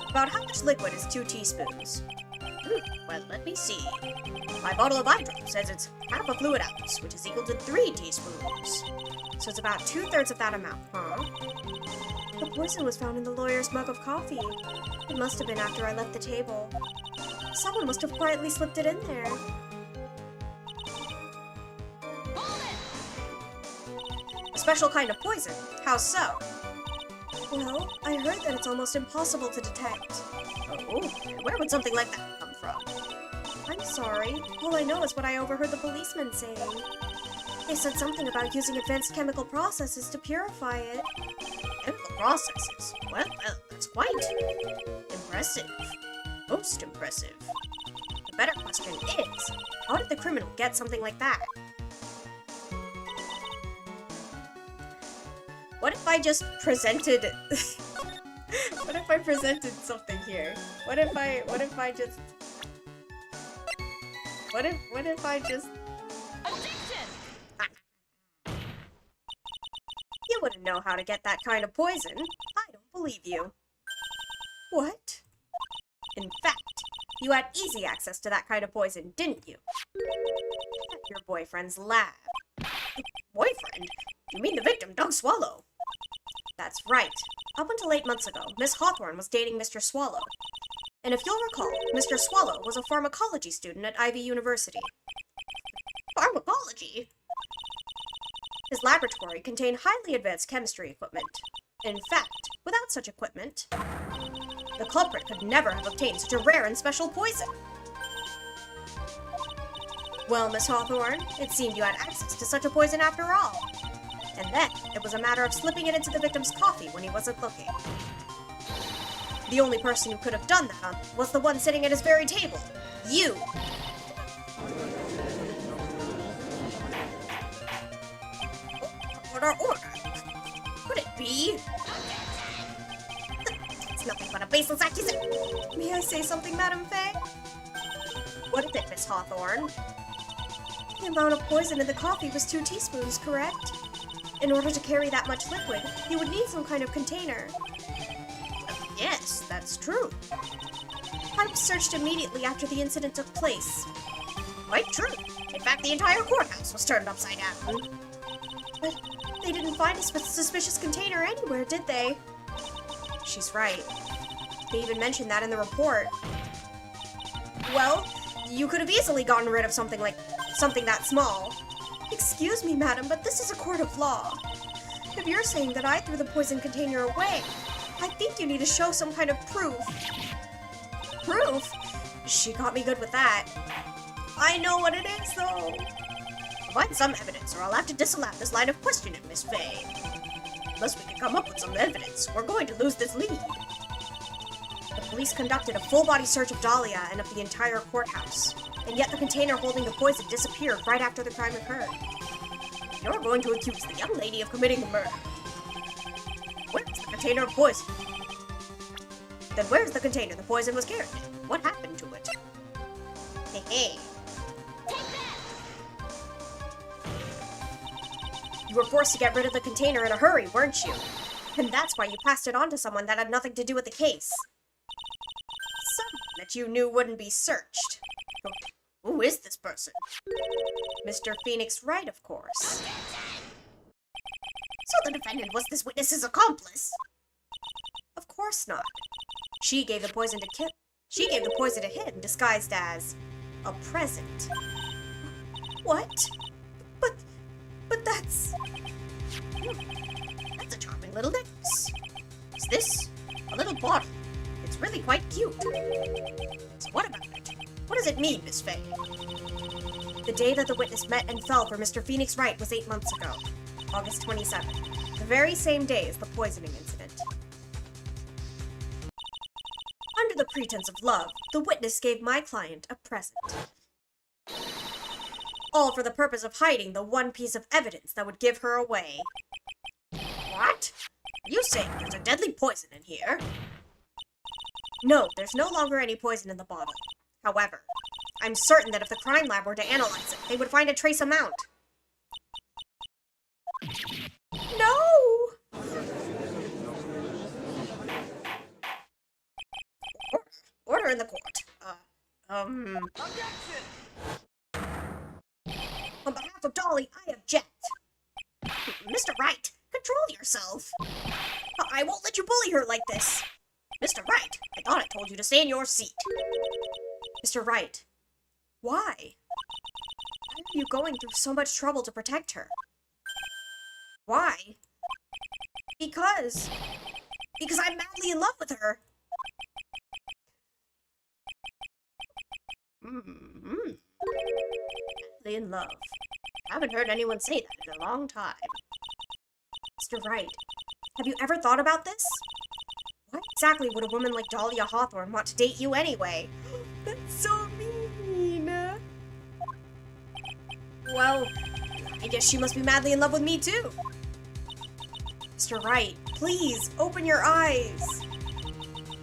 About how much liquid is 2 teaspoons? Well, let me see. My bottle of eye drop says it's half a fluid ounce, which is equal to 3 teaspoons. So it's about 2/3 of that amount, huh? The poison was found in the lawyer's mug of coffee. It must have been after I left the table. Someone must have quietly slipped it in there. A special kind of poison? How so? Well, I heard that it's almost impossible to detect. Oh, where would something like that come from? I'm sorry. All I know is what I overheard the policeman saying. They said something about using advanced chemical processes to purify it. Chemical processes? Well, that's quite impressive. Most impressive. The better question is, how did the criminal get something like that? What if I just presented... what if I presented something here? What if I just... What if I just... You wouldn't know how to get that kind of poison. I don't believe you. What? In fact, you had easy access to that kind of poison, didn't you? At your boyfriend's lab. Boyfriend? You mean the victim, Doug Swallow? That's right. Up until 8 months ago, Miss Hawthorne was dating Mr. Swallow. And if you'll recall, Mr. Swallow was a pharmacology student at Ivy University. Pharmacology? His laboratory contained highly advanced chemistry equipment. In fact, without such equipment, the culprit could never have obtained such a rare and special poison. Well, Miss Hawthorne, it seemed you had access to such a poison after all. And then, it was a matter of slipping it into the victim's coffee when he wasn't looking. The only person who could have done that was the one sitting at his very table. You! Order. Could it be? It's nothing but a baseless accusation. May I say something, Madame Faye? What is it, Miss Hawthorne? The amount of poison in the coffee was 2 teaspoons, correct? In order to carry that much liquid, you would need some kind of container. Yes, that's true. I was searched immediately after the incident took place. Quite true. In fact, the entire courthouse was turned upside down. But they didn't find a suspicious container anywhere, did they? She's right. They even mentioned that in the report. Well, you could have easily gotten rid of something that small. Excuse me, madam, but this is a court of law. If you're saying that I threw the poison container away, I think you need to show some kind of proof. Proof? She got me good with that. I know what it is, though. Provide some evidence, or I'll have to disallow this line of questioning, Miss Faye. Unless we can come up with some evidence, we're going to lose this lead. The police conducted a full-body search of Dahlia and of the entire courthouse, and yet the container holding the poison disappeared right after the crime occurred. You're going to accuse the young lady of committing the murder. Where's the container of poison? Then where's the container the poison was carried in? What happened to it? Hey. You were forced to get rid of the container in a hurry, weren't you? And that's why you passed it on to someone that had nothing to do with the case. Someone that you knew wouldn't be searched. Who is this person? Mr. Phoenix Wright, of course. So the defendant was this witness's accomplice? Of course not. She gave the poison to him, disguised as a present. What? But that's... That's a charming little necklace. Is this a little bottle? It's really quite cute. So what about it? What does it mean, Miss Faye? The day that the witness met and fell for Mr. Phoenix Wright was 8 months ago, August 27th, the very same day as the poisoning incident. Under the pretense of love, the witness gave my client a present. All for the purpose of hiding the one piece of evidence that would give her away. What? Are you saying there's a deadly poison in here? No, there's no longer any poison in the bottle. However, I'm certain that if the crime lab were to analyze it, they would find a trace amount. No! Order in the court. On behalf of Dolly, I object. Mr. Wright, control yourself. I won't let you bully her like this. Mr. Wright, I thought I told you to stay in your seat. Mr. Wright, why? Why are you going through so much trouble to protect her? Why? Because I'm madly in love with her. Madly in love. Haven't heard anyone say that in a long time. Mr. Wright, have you ever thought about this? Why exactly would a woman like Dahlia Hawthorne want to date you anyway? That's so mean. Well, I guess she must be madly in love with me too. Mr. Wright, please, open your eyes.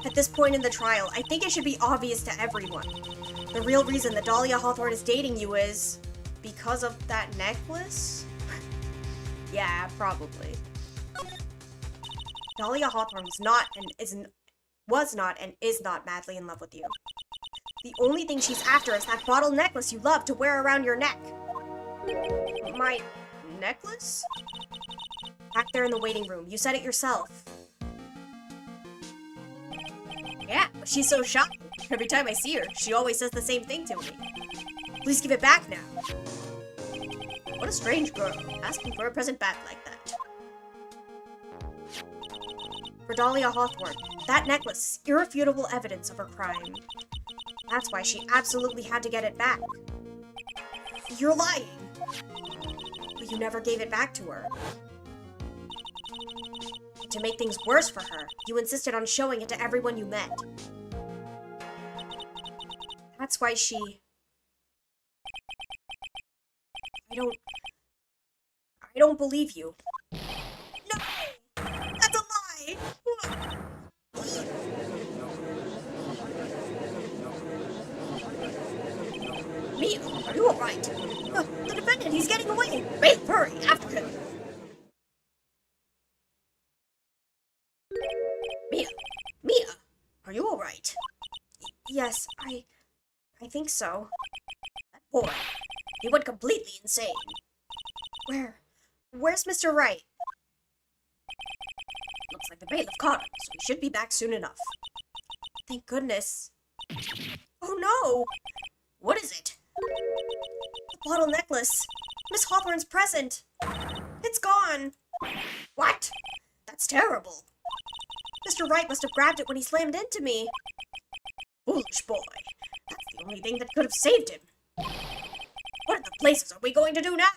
At this point in the trial, I think it should be obvious to everyone. The real reason that Dahlia Hawthorne is dating you is because of that necklace? Yeah, probably. Dahlia Hawthorne was not and is not madly in love with you. The only thing she's after is that bottle necklace you love to wear around your neck. My necklace? Back there in the waiting room, you said it yourself. Yeah, but she's so shy. Every time I see her, she always says the same thing to me. Please give it back now. What a strange girl, asking for a present back like that. For Dahlia Hawthorne, that necklace is irrefutable evidence of her crime. That's why she absolutely had to get it back. You're lying! But you never gave it back to her. And to make things worse for her, you insisted on showing it to everyone you met. That's why she... I don't believe you. No! That's a lie! Mia, are you alright? The defendant, he's getting away! Wait, hurry, after him! Mia, are you alright? Yes, I think so. That boy, he went completely insane. Where's Mr. Wright? Looks like the bailiff caught him, so he should be back soon enough. Thank goodness. Oh no! What is it? The bottle necklace. Miss Hawthorne's present. It's gone. What? That's terrible. Mr. Wright must have grabbed it when he slammed into me. Foolish boy. That's the only thing that could have saved him. What in the places are we going to do now?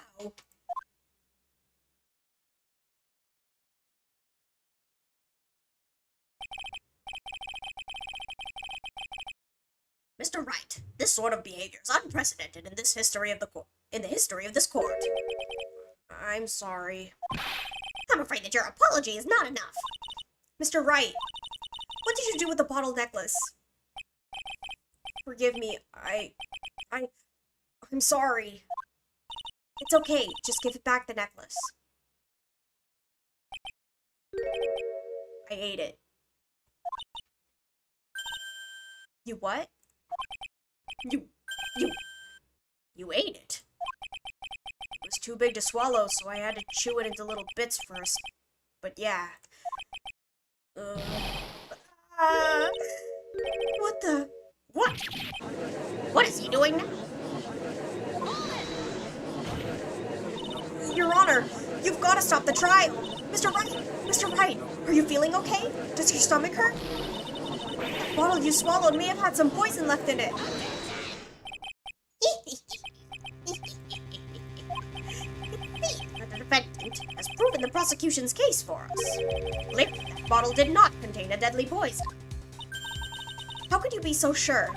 Mr. Wright, this sort of behavior is unprecedented in this history of the history of this court. I'm sorry. I'm afraid that your apology is not enough. Mr. Wright, what did you do with the bottle necklace? Forgive me, I'm sorry. It's okay, just give it back the necklace. I ate it. You what? You ate it. It was too big to swallow, so I had to chew it into little bits first. But yeah. What the? What? What is he doing now? Your Honor, you've got to stop the trial. Mr. Wright, are you feeling okay? Does your stomach hurt? The bottle you swallowed may have had some poison left in it. The defendant has proven the prosecution's case for us. Clearly, that bottle did not contain a deadly poison. How could you be so sure?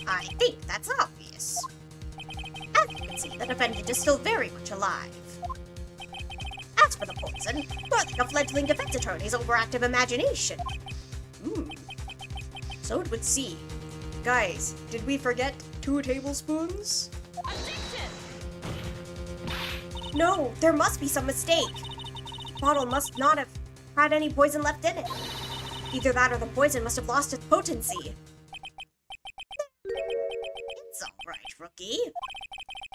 I think that's obvious. As you can see, the defendant is still very much alive. As for the poison, more like a fledgling defense attorney's overactive imagination. So it would seem. Guys, did we forget 2 tablespoons? No, there must be some mistake. The bottle must not have had any poison left in it. Either that or the poison must have lost its potency. It's all right, rookie.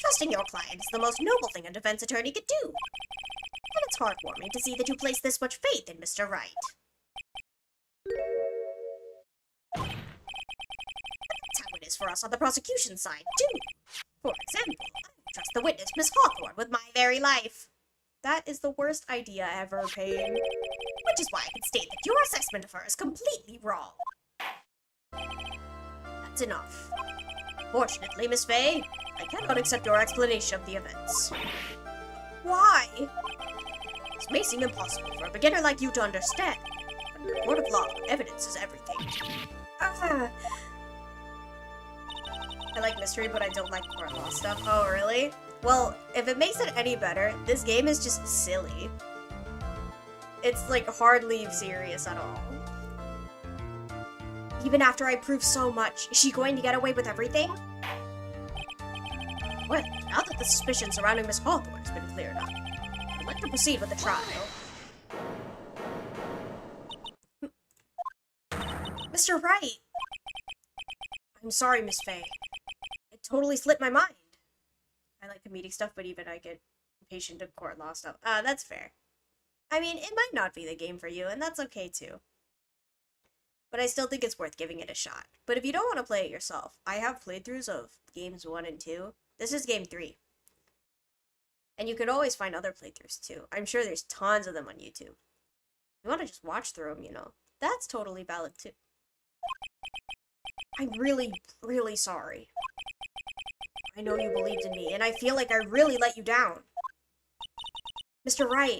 Trusting your client is the most noble thing a defense attorney could do. And it's heartwarming to see that you place this much faith in Mr. Wright. That's how it is for us on the prosecution side, too. For example, I trust the witness, Miss Hawthorne, with my very life. That is the worst idea ever, Payne. Which is why I can state that your assessment of her is completely wrong. That's enough. Fortunately, Miss Fay, I cannot accept your explanation of the events. Why? This may seem impossible for a beginner like you to understand, but in a court of law, evidence is everything. Ah, I like mystery, but I don't like court law stuff. Oh, really? Well, if it makes it any better, this game is just silly. It's, like, hardly serious at all. even after I prove so much, is she going to get away with everything? Well, now that the suspicion surrounding Miss Hawthorne has been cleared up, I'd like to proceed with the trial. Mr. Wright! I'm sorry, Miss Fay. It totally slipped my mind. I like comedic stuff, but even I get impatient of court law stuff. That's fair. I mean, it might not be the game for you, and that's okay too. But I still think it's worth giving it a shot. But if you don't want to play it yourself, I have playthroughs of games 1 and 2. This is game 3. And you could always find other playthroughs too. I'm sure there's tons of them on YouTube. If you want to just watch through them, you know, that's totally valid too. I'm really, really sorry. I know you believed in me, and I feel like I really let you down. Mr. Wright,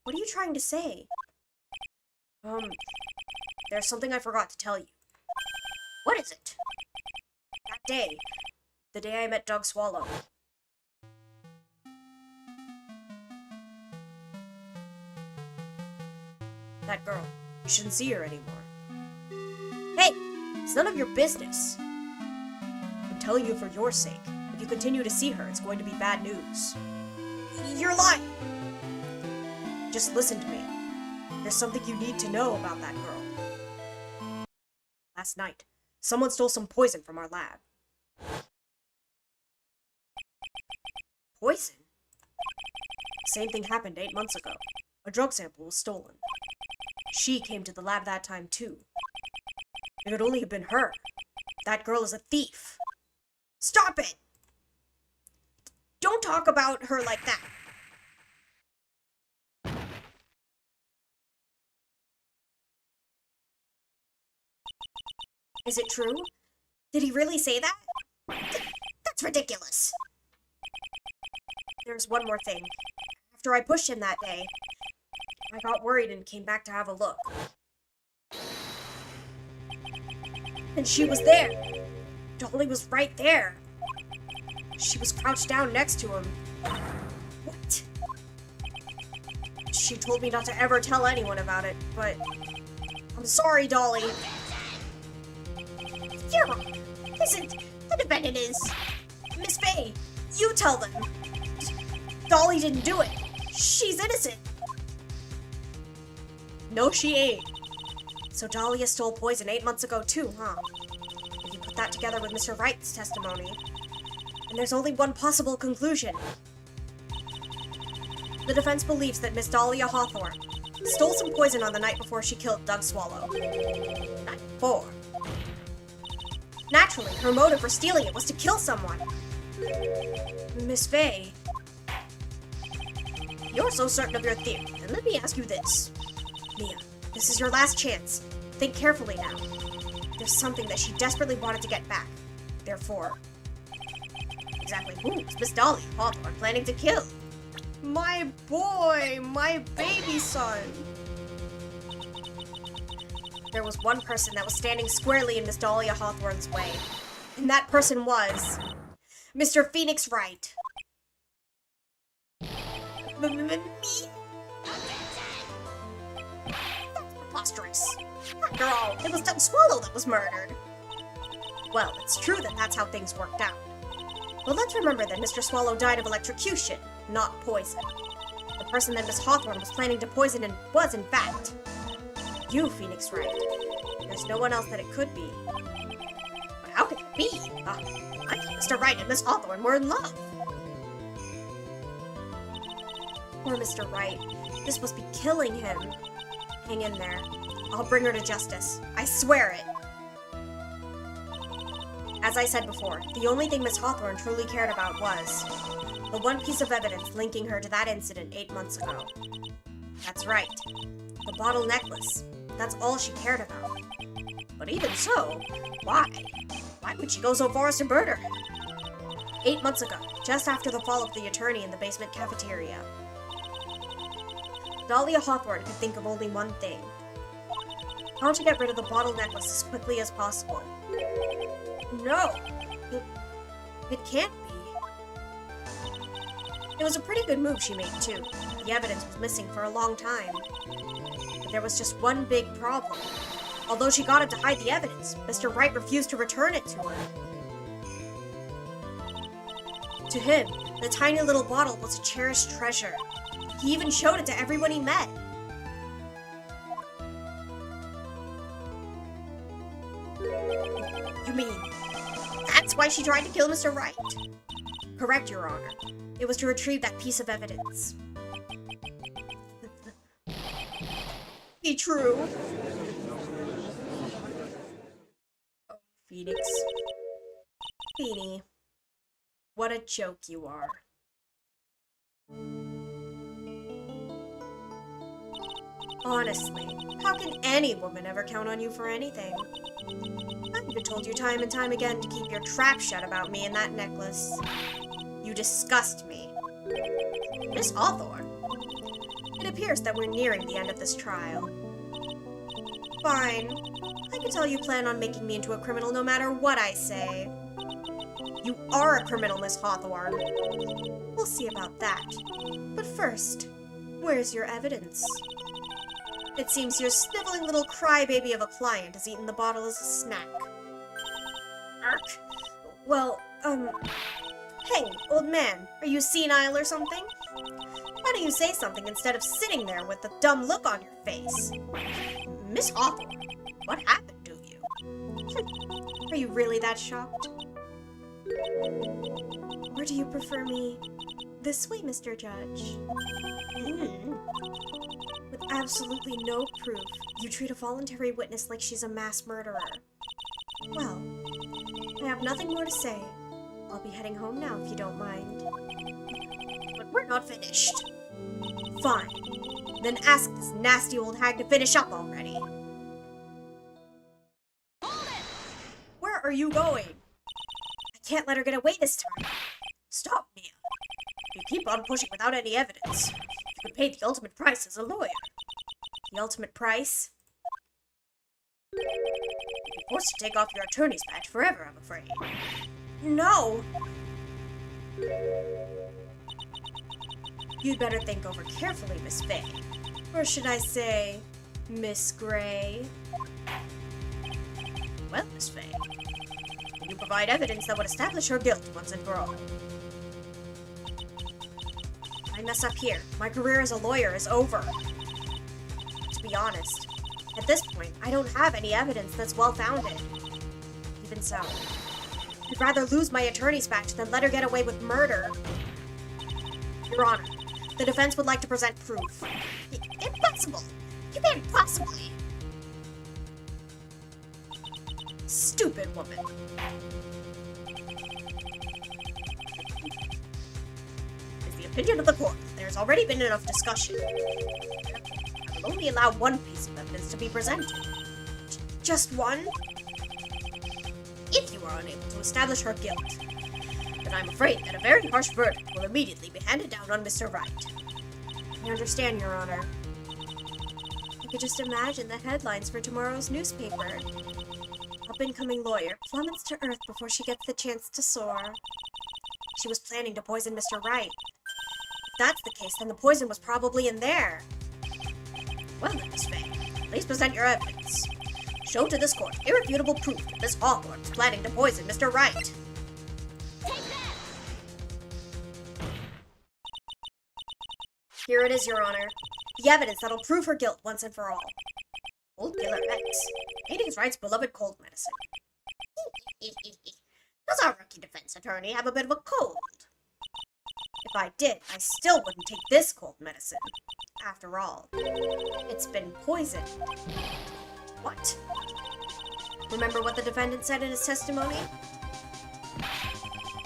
what are you trying to say? There's something I forgot to tell you. What is it? That day. The day I met Doug Swallow. That girl. You shouldn't see her anymore. Hey! It's none of your business. I'm telling you for your sake. If you continue to see her, it's going to be bad news. You're lying! Just listen to me. There's something you need to know about that girl. Last night, someone stole some poison from our lab. Poison? The same thing happened 8 months ago. A drug sample was stolen. She came to the lab that time too. It could only have been her. That girl is a thief. Stop it! Don't talk about her like that. Is it true? Did he really say that? That's ridiculous. There's one more thing. After I pushed him that day, I got worried and came back to have a look. And she was there. Dolly was right there. She was crouched down next to him. What? She told me not to ever tell anyone about it, but I'm sorry, Dolly. You're wrong. Isn't the defendant is Miss Fay. You tell them. Dolly didn't do it. She's innocent. No, she ain't. So Dahlia stole poison 8 months ago too, huh? If you put that together with Mr. Wright's testimony, and there's only one possible conclusion. The defense believes that Miss Dahlia Hawthorne stole some poison on the night before she killed Doug Swallow. Night before. Naturally, her motive for stealing it was to kill someone. Miss Fay, you're so certain of your theory, then let me ask you this. Mia, this is your last chance. Think carefully now. There's something that she desperately wanted to get back. Therefore, exactly who is Miss Dahlia Hawthorne planning to kill? My boy, my baby son. There was one person that was standing squarely in Miss Dahlia Hawthorne's way. And that person was Mr. Phoenix Wright. Me? preposterous. After all, it was dumb Swallow that was murdered. Well, it's true that that's how things worked out. But let's remember that Mr. Swallow died of electrocution, not poison. The person that Miss Hawthorne was planning to poison was, in fact, you, Phoenix Wright. There's no one else that it could be. But how could it be? I thought Mr. Wright and Miss Hawthorne were in love. Poor Mr. Wright. This must be killing him. Hang in there. I'll bring her to justice. I swear it. As I said before, the only thing Miss Hawthorne truly cared about was the one piece of evidence linking her to that incident 8 months ago. That's right. The bottle necklace. That's all she cared about. But even so, why? Why would she go so far as to murder him? 8 months ago, just after the fall of the attorney in the basement cafeteria, Dahlia Hawthorne could think of only one thing. How to get rid of the bottle necklace as quickly as possible. No! It can't be. It was a pretty good move she made, too. The evidence was missing for a long time. But there was just one big problem. Although she got him to hide the evidence, Mr. Wright refused to return it to her. To him, the tiny little bottle was a cherished treasure. He even showed it to everyone he met. You mean, that's why she tried to kill Mr. Wright? Correct, Your Honor. It was to retrieve that piece of evidence. Be true. Oh, Phoenix. Feeny, what a joke you are. Honestly, how can any woman ever count on you for anything? I've even told you time and time again to keep your trap shut about me and that necklace. You disgust me. Miss Hawthorne. It appears that we're nearing the end of this trial. Fine. I can tell you plan on making me into a criminal no matter what I say. You are a criminal, Miss Hawthorne. We'll see about that. But first, where's your evidence? It seems your sniveling little crybaby of a client has eaten the bottle as a snack. Ark. Well, hey, old man, are you senile or something? Why don't you say something instead of sitting there with a dumb look on your face? Miss Hawthorne, what happened to you? Are you really that shocked? Or do you prefer me this way, Mr. Judge? With absolutely no proof, you treat a voluntary witness like she's a mass murderer. Well, I have nothing more to say. I'll be heading home now if you don't mind. But we're not finished. Fine. Then ask this nasty old hag to finish up already. Where are you going? I can't let her get away this time. Stop, Nia. If you keep on pushing without any evidence, you could pay the ultimate price as a lawyer. The ultimate price? You'd be forced to take off your attorney's badge forever, I'm afraid. No! You'd better think over carefully, Miss Faye. Or should I say, Miss Gray? Well, Miss Faye, will you provide evidence that would establish her guilt once and for all? If I mess up here, my career as a lawyer is over. To be honest, at this point, I don't have any evidence that's well-founded. Even so, I'd rather lose my attorney's badge than let her get away with murder. Your Honor, the defense would like to present proof. Impossible! You can't possibly! Stupid woman. It's the opinion of the court that there's already been enough discussion. I will only allow one piece of evidence to be presented. Just one? If you are unable to establish her guilt, then I'm afraid that a very harsh verdict will immediately be handed down on Mr. Wright. I understand, Your Honor. I could just imagine the headlines for tomorrow's newspaper. Up-and-coming lawyer plummets to earth before she gets the chance to soar. She was planning to poison Mr. Wright. If that's the case, then the poison was probably in there. Well then, Miss Faye, Please present your evidence. Show to this court irrefutable proof that Miss Hawthorne is planning to poison Mr. Wright. Here it is, Your Honor. The evidence that'll prove her guilt once and for all. Cold Killer X. Phoenix Wright's beloved cold medicine. Does our rookie defense attorney have a bit of a cold? If I did, I still wouldn't take this cold medicine. After all, it's been poisoned. What? Remember what the defendant said in his testimony?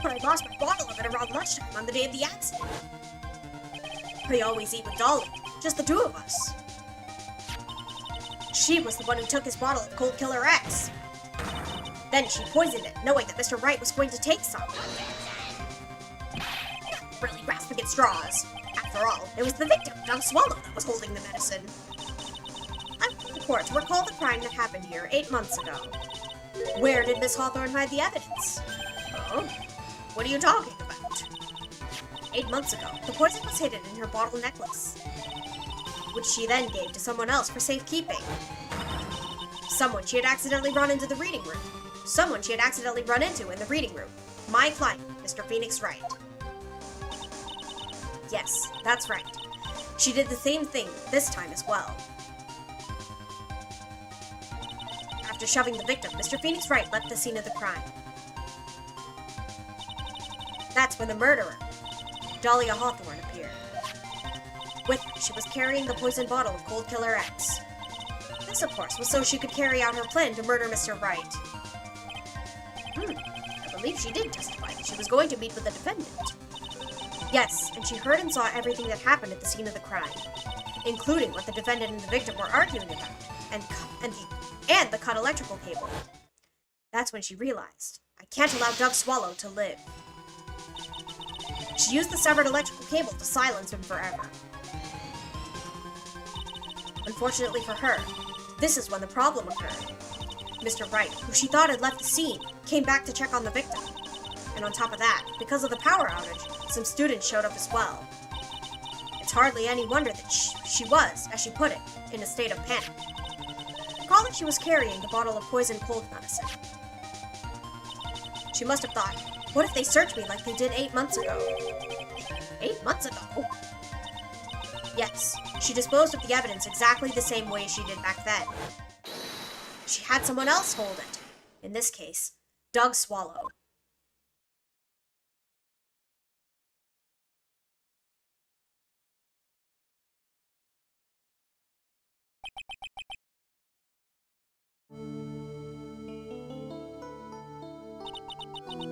But I lost my bottle of it around lunchtime on the day of the accident. I always eat with Dolly, just the two of us. She was the one who took his bottle of Cold Killer X. Then she poisoned it, knowing that Mr. Wright was going to take some. Really grasping at straws. After all, it was the victim, else.Swallow, that was holding the medicine. I want the court to recall the crime that happened here 8 months ago. Where did Miss Hawthorne hide the evidence? Oh, what are you talking about? 8 months ago, the poison was hidden in her bottle necklace, which she then gave to someone else for safekeeping. Someone she had accidentally run into the reading room. Someone she had accidentally run into in the reading room. My client, Mr. Phoenix Wright. Yes, that's right. She did the same thing this time as well. After shoving the victim, Mr. Phoenix Wright left the scene of the crime. That's when the murderer, Dahlia Hawthorne, appeared. With her, she was carrying the poisoned bottle of Cold Killer X. This, of course, was so she could carry out her plan to murder Mr. Wright. I believe she did testify that she was going to meet with the defendant. Yes, and she heard and saw everything that happened at the scene of the crime, including what the defendant and the victim were arguing about, and the cut electrical cable. That's when she realized, I can't allow else.Swallow to live. She used the severed electrical cable to silence him forever. Unfortunately for her, this is when the problem occurred. Mr. Wright, who she thought had left the scene, came back to check on the victim. And on top of that, because of the power outage, some students showed up as well. It's hardly any wonder that she was, as she put it, in a state of panic. Recall that she was carrying the bottle of poisoned cold medicine. She must have thought, what if they search me like they did 8 months ago? 8 months ago? Yes, she disposed of the evidence exactly the same way she did back then. She had someone else hold it. In this case, else.Swallow.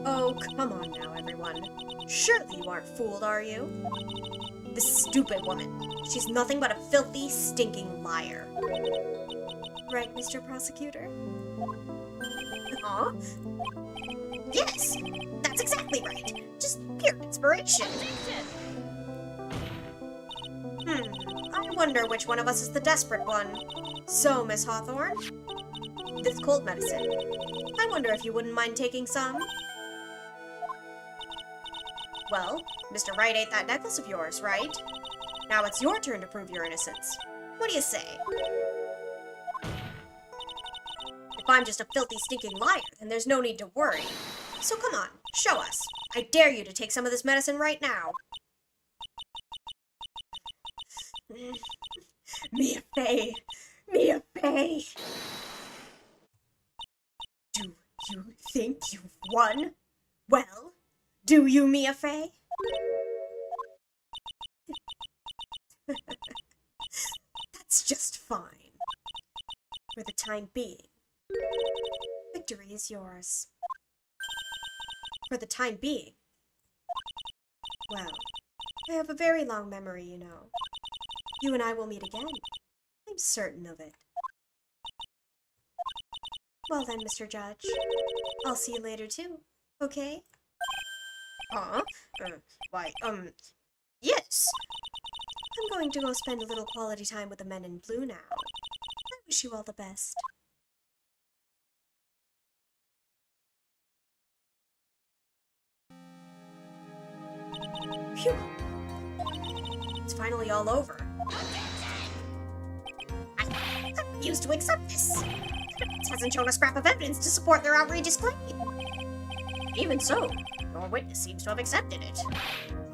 Oh, come on now, everyone. Surely you aren't fooled, are you? This stupid woman. She's nothing but a filthy, stinking liar. Right, Mr. Prosecutor? Huh? Yes, that's exactly right. Just pure inspiration. I wonder which one of us is the desperate one. So, Miss Hawthorne, this cold medicine. I wonder if you wouldn't mind taking some? Well, Mr. Wright ate that necklace of yours, right? Now it's your turn to prove your innocence. What do you say? If I'm just a filthy, stinking liar, then there's no need to worry. So come on, show us. I dare you to take some of this medicine right now. Mia Fey! Mia Fey! Do you think you've won? Well, do you, Mia Fey? That's just fine. For the time being, victory is yours. For the time being. Well, I have a very long memory, you know. You and I will meet again. I'm certain of it. Well then, Mr. Judge, I'll see you later too, okay? Huh? Yes. I'm going to go spend a little quality time with the men in blue now. I wish you all the best. Phew. It's finally all over. I'm refuse to accept this. It hasn't shown a scrap of evidence to support their outrageous claim. Even so, your witness seems to have accepted it.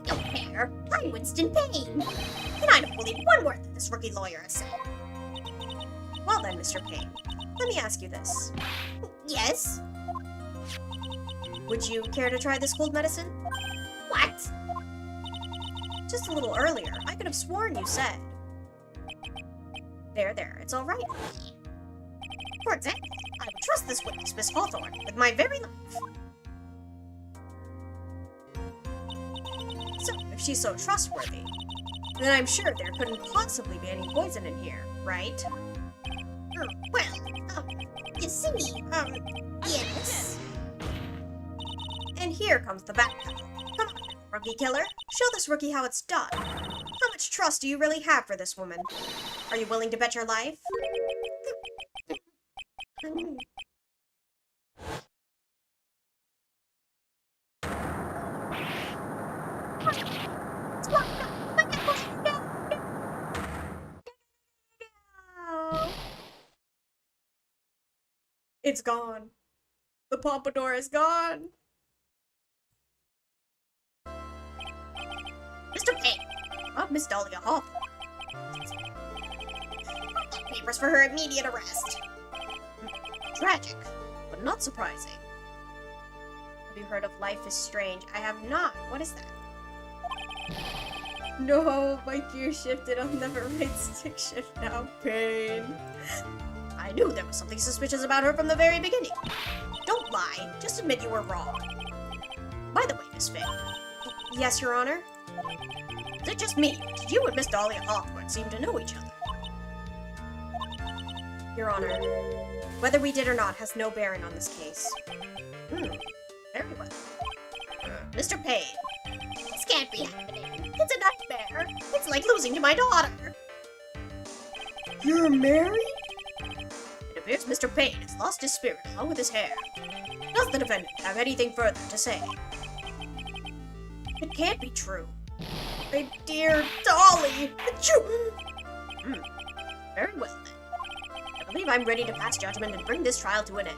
Don't care. I'm Winston Payne. And I don't believe one word that this rookie lawyer has said. Well then, Mr. Payne, let me ask you this. Yes? Would you care to try this cold medicine? What? Just a little earlier, I could have sworn you said. There, it's all right. For example, I would trust this witness, Miss Hawthorne, with my very life. So, if she's so trustworthy, then I'm sure there couldn't possibly be any poison in here, right? You see, yes. And here comes the backpedal. Come on, rookie killer. Show this rookie how it's done. How much trust do you really have for this woman? Are you willing to bet your life? It's gone. The pompadour is gone. Mr. Payne, Miss Dahlia Hawthorne. Papers for her immediate arrest. Tragic, but not surprising. Have you heard of Life is Strange? I have not. What is that? No, my gear shifted. I'll never rate stick shift now. Pain. I knew there was something suspicious about her from the very beginning. Don't lie. Just admit you were wrong. By the way, Miss Finn. Yes, Your Honor? Is it just me? Did you and Miss Dahlia Hawthorne seem to know each other? Your Honor, whether we did or not has no bearing on this case. Very well. Mr. Payne, this can't be happening. It's a nightmare. It's like losing to my daughter. You're married? It appears Mr. Payne has lost his spirit along with his hair. Does the defendant have anything further to say? It can't be true. My dear Dolly! Very well, then. I believe I'm ready to pass judgment and bring this trial to an end.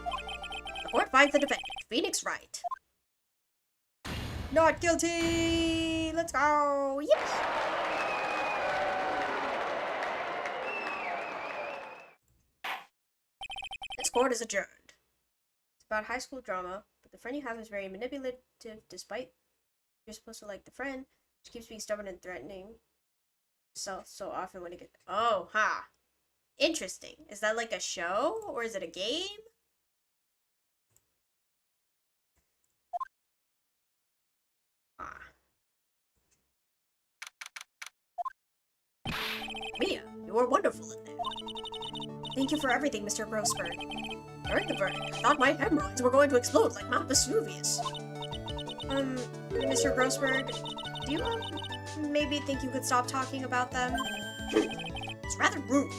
The court finds the defendant, Phoenix Wright. Not guilty! Let's go! Yes! This court is adjourned. It's about high school drama, but the friend you have is very manipulative despite you're supposed to like the friend. She keeps being stubborn and threatening. So often when it gets... Oh, ha. Interesting. Is that like a show? Or is it a game? Mia, you were wonderful in there. Thank you for everything, Mr. Grossberg. I heard the verdict. I thought my hemorrhoids were going to explode like Mount Vesuvius. Mr. Grossberg, do you maybe think you could stop talking about them? It's rather rude.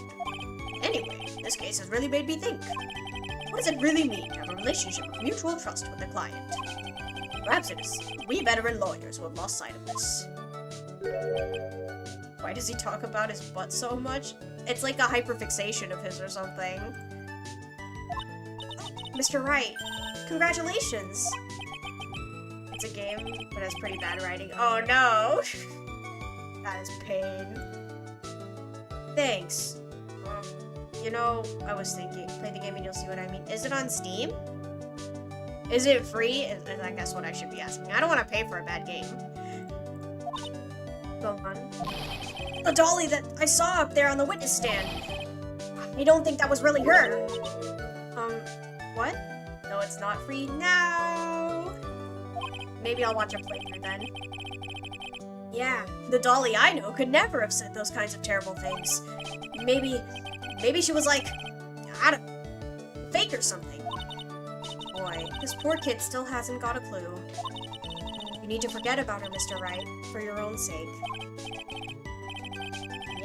Anyway, this case has really made me think. What does it really mean to have a relationship of mutual trust with a client? Perhaps it is we veteran lawyers who have lost sight of this. Why does he talk about his butt so much? It's like a hyperfixation of his or something. Mr. Wright, congratulations! It's a game, but has pretty bad writing. Oh no! That is pain. Thanks. You know, I was thinking, play the game and you'll see what I mean. Is it on Steam? Is it free? Is I guess what I should be asking. I don't want to pay for a bad game. Go on. The dolly that I saw up there on the witness stand. I don't think that was really her. What? No, it's not free now. Maybe I'll watch a playthrough then. Yeah, the dolly I know could never have said those kinds of terrible things. Maybe she was like, I don't know, fake or something. Boy, this poor kid still hasn't got a clue. You need to forget about her, Mr. Wright, for your own sake. When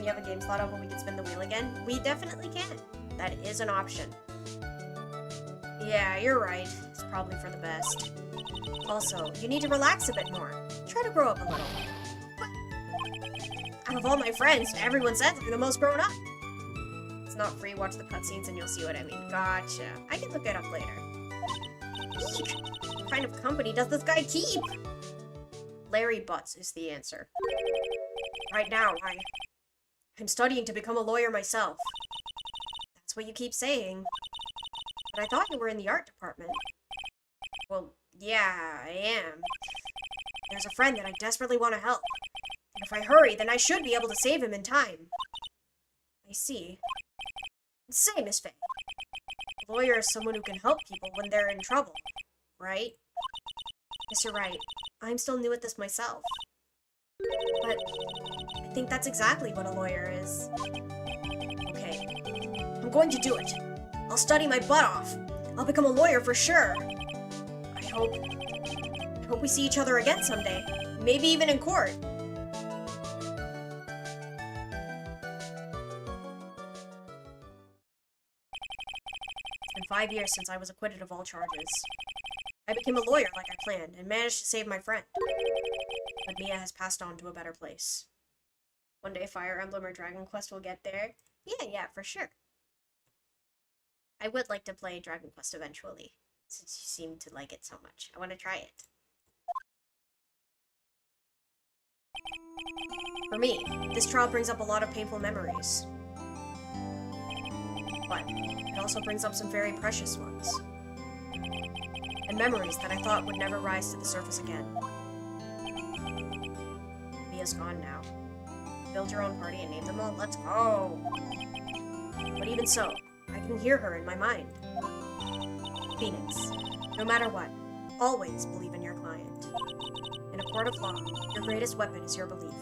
you have a game slot open, we can spin the wheel again. We definitely can. That is an option. Yeah, you're right. It's probably for the best. Also, you need to relax a bit more. Try to grow up a little. Out of all my friends, everyone says I'm the most grown up. It's not free, watch the cutscenes and you'll see what I mean. Gotcha. I can look it up later. Eek! What kind of company does this guy keep? Larry Butts is the answer. Right now, I'm studying to become a lawyer myself. That's what you keep saying. But I thought you were in the art department. Well, yeah, I am. There's a friend that I desperately want to help. And if I hurry, then I should be able to save him in time. I see. Say, Miss Faye. A lawyer is someone who can help people when they're in trouble, right? Yes, you're right. I'm still new at this myself. But I think that's exactly what a lawyer is. Okay. I'm going to do it. I'll study my butt off. I'll become a lawyer for sure. I hope we see each other again someday. Maybe even in court. It's been 5 years since I was acquitted of all charges. I became a lawyer like I planned, and managed to save my friend. But Mia has passed on to a better place. One day Fire Emblem or Dragon Quest will get there. Yeah, for sure. I would like to play Dragon Quest eventually, since you seem to like it so much. I want to try it. For me, this trial brings up a lot of painful memories. But it also brings up some very precious ones. And memories that I thought would never rise to the surface again. Mia's gone now. Build your own party and name them all. Let's go! But even so, I can hear her in my mind. Phoenix, no matter what, always believe in your client. In a court of law, your greatest weapon is your belief.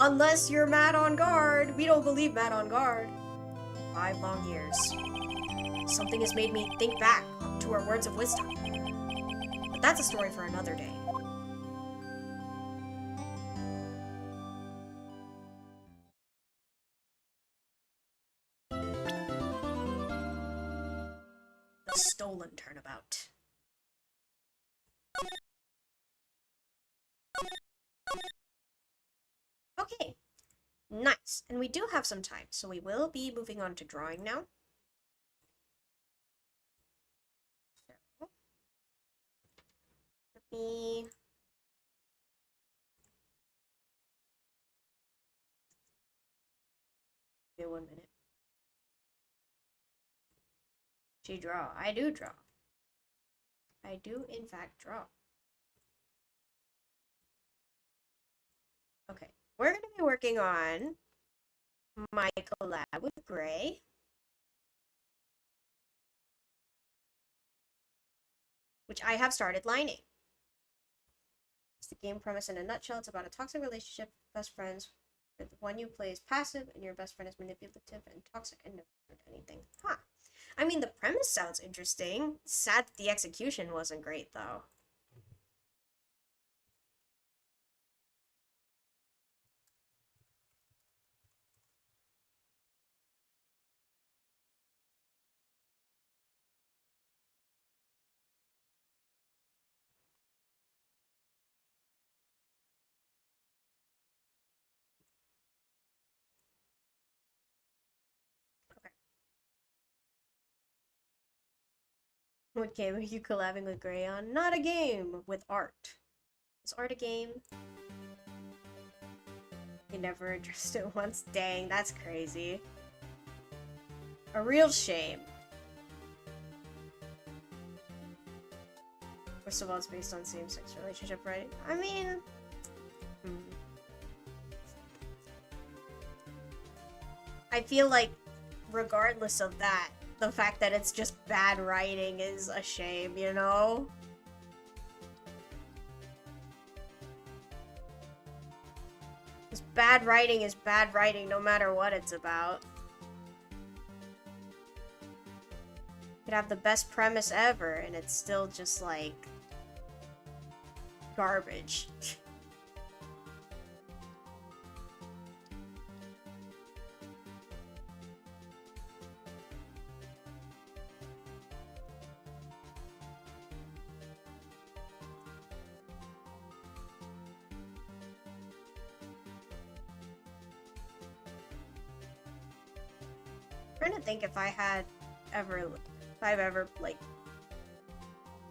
Unless you're Matt on guard. We don't believe Matt on guard. 5 long years. Something has made me think back to her words of wisdom. But that's a story for another day. The stolen turnabout. Okay, nice. And we do have some time, so we will be moving on to drawing now. So, let me... Wait 1 minute. Do you draw? I do draw. I do, in fact, draw. Okay, we're going to be working on my collab with Gray. Which I have started lining. It's the game premise in a nutshell. It's about a toxic relationship with best friends. The one you play is passive, and your best friend is manipulative and toxic and never did anything. Huh. I mean, the premise sounds interesting. Sad that the execution wasn't great, though. What game are you collabing with Gray on? Not a game! With art. Is art a game? You never addressed it once? Dang, that's crazy. A real shame. First of all, it's based on same-sex relationship, right? I mean... I feel like, regardless of that, the fact that it's just bad writing is a shame, you know? Because bad writing is bad writing no matter what it's about. You could have the best premise ever and it's still just like garbage. trying to think if I've ever, like,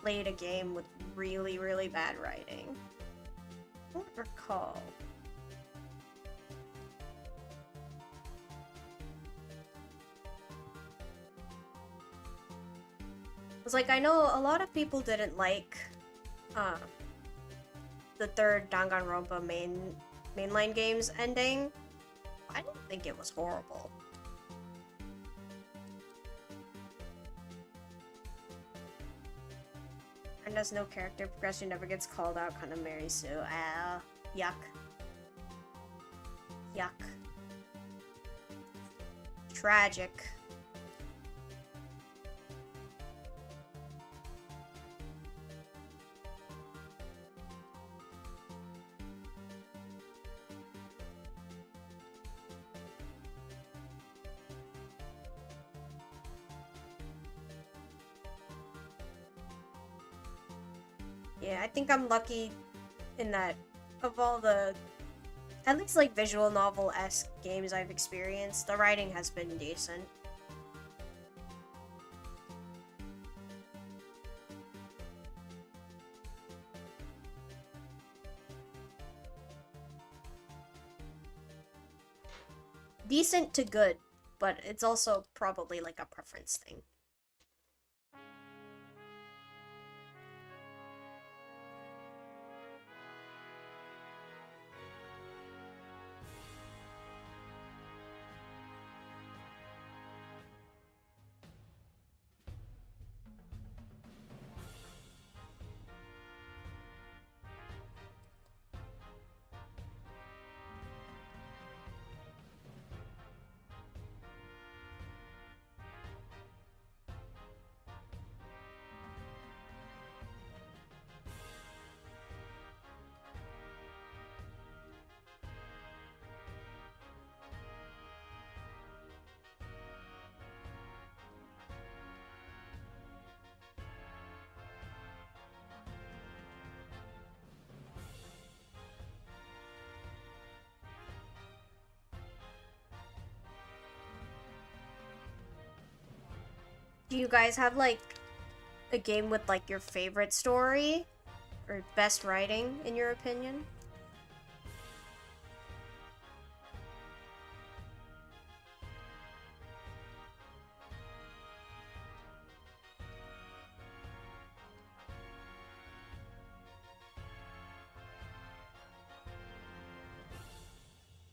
played a game with really, really bad writing. I don't recall. It's like, I know a lot of people didn't like, the third Danganronpa mainline game's ending. I didn't think it was horrible. And has no character progression, never gets called out, kind of Mary Sue. Yuck. Yuck. Tragic. Yeah, I think I'm lucky in that of all the, at least like visual novel-esque games I've experienced, the writing has been decent. Decent to good, but it's also probably like a preference thing. Do you guys have, like, a game with, like, your favorite story? Or best writing, in your opinion?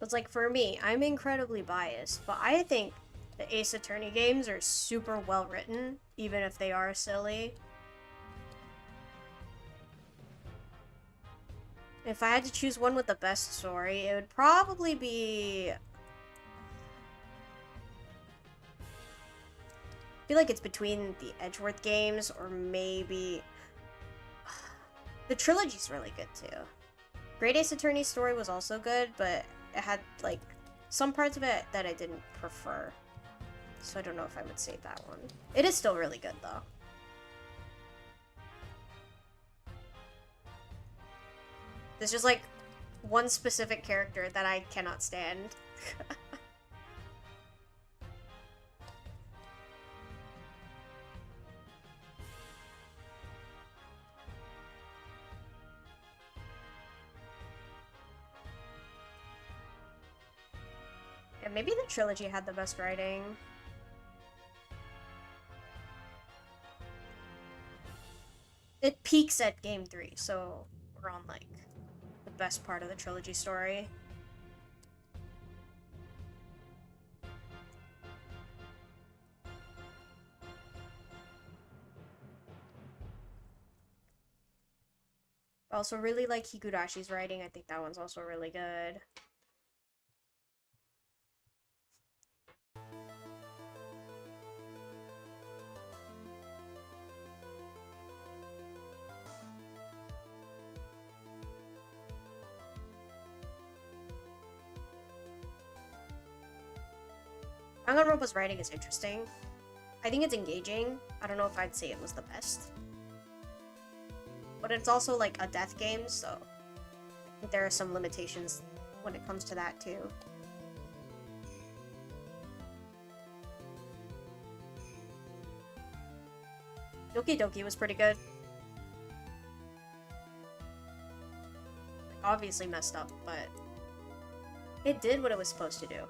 It's like, for me, I'm incredibly biased, but I think the Ace Attorney games are super well written, even if they are silly. If I had to choose one with the best story, it would probably be... I feel like it's between the Edgeworth games, or maybe... The trilogy's really good, too. Great Ace Attorney's story was also good, but it had, like, some parts of it that I didn't prefer. So I don't know if I would say that one. It is still really good, though. There's just, like, one specific character that I cannot stand. Yeah, maybe the trilogy had the best writing. It peaks at game 3, so we're on, like, the best part of the trilogy story. I also really like Higurashi's writing. I think that one's also really good. Danganronpa's writing is interesting. I think it's engaging. I don't know if I'd say it was the best. But it's also like a death game, so I think there are some limitations when it comes to that too. Doki Doki was pretty good. Like, obviously messed up, but it did what it was supposed to do.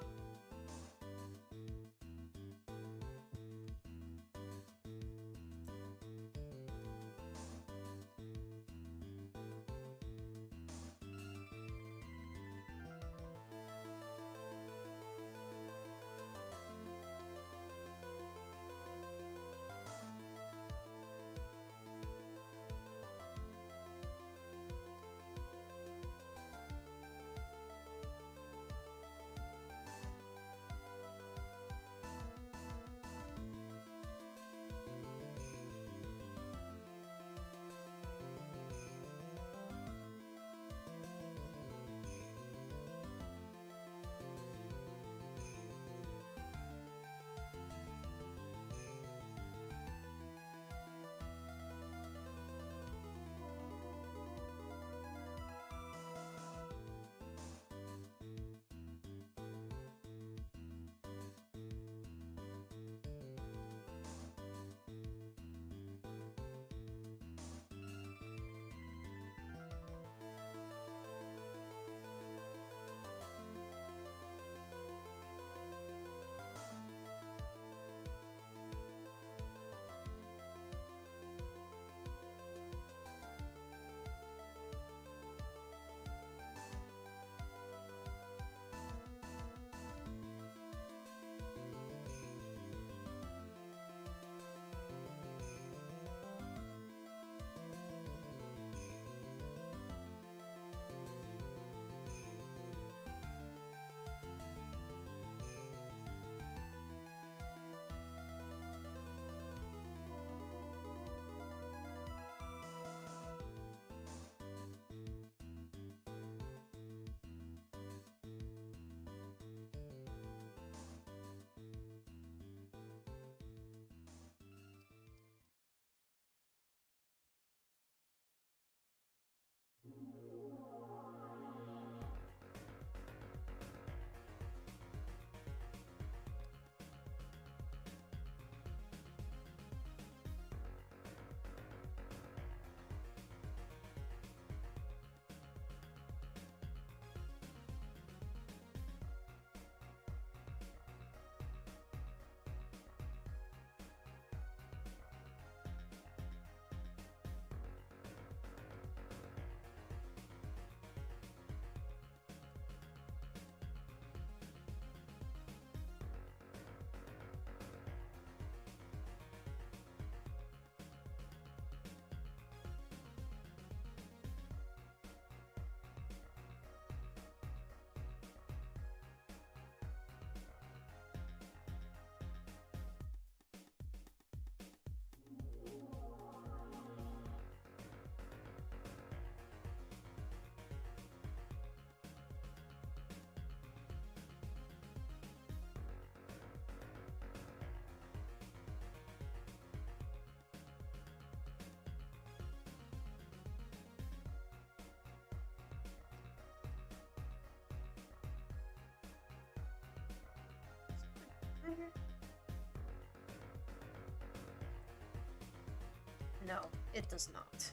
No, it does not.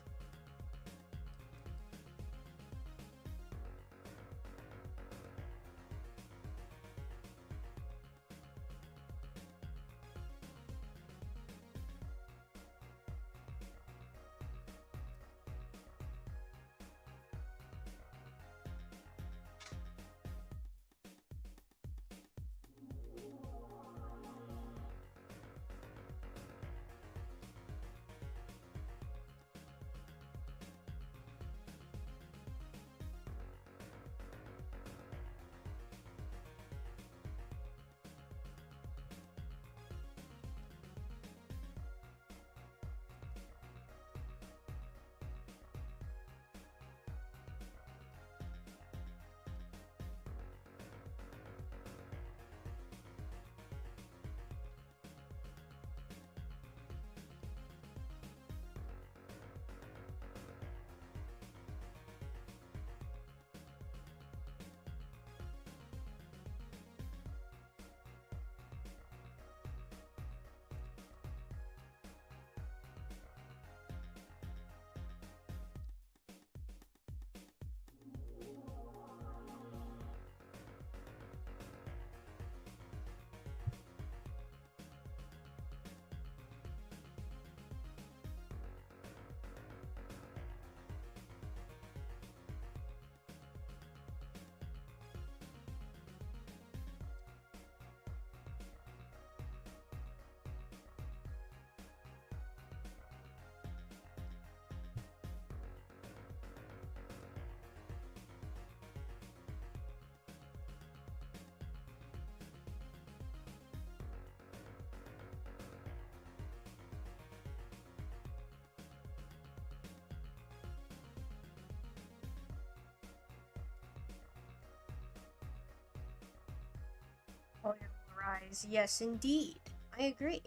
Polarize. Yes, indeed. I agree.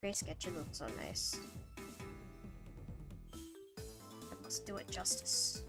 Gray sketching looks so nice. I must do it justice.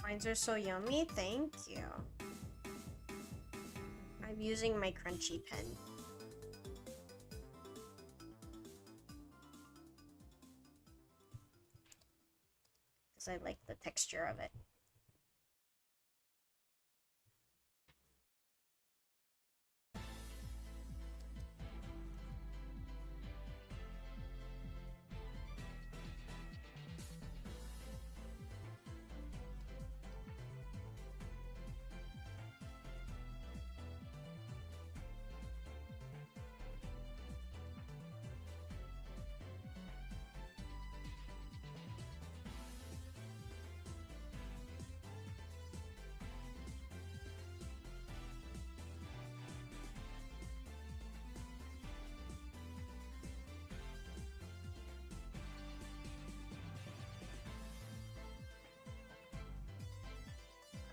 Mines are so yummy, thank you. I'm using my crunchy pen. Because I like the texture of it.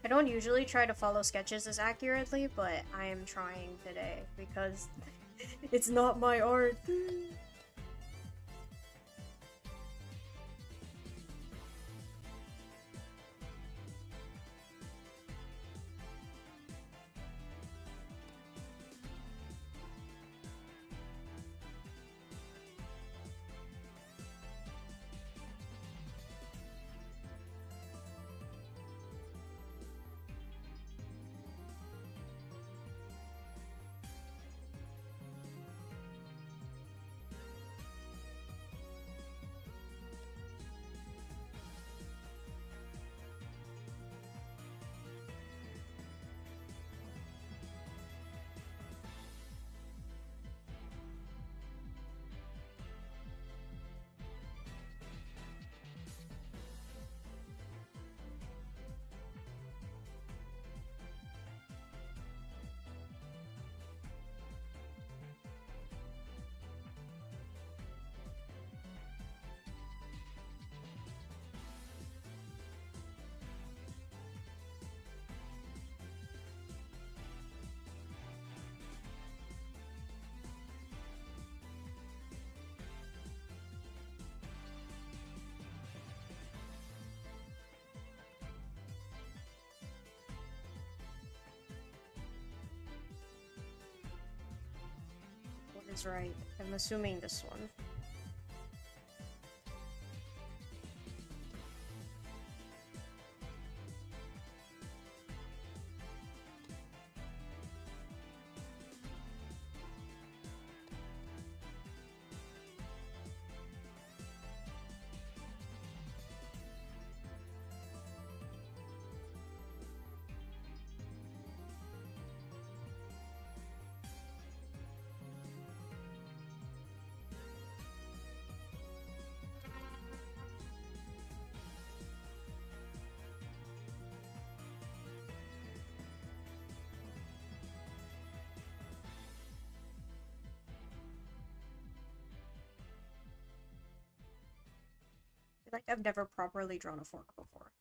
I don't usually try to follow sketches as accurately, but I am trying today because it's not my art. is right. I'm assuming this one. I feel like I've never properly drawn a fork before.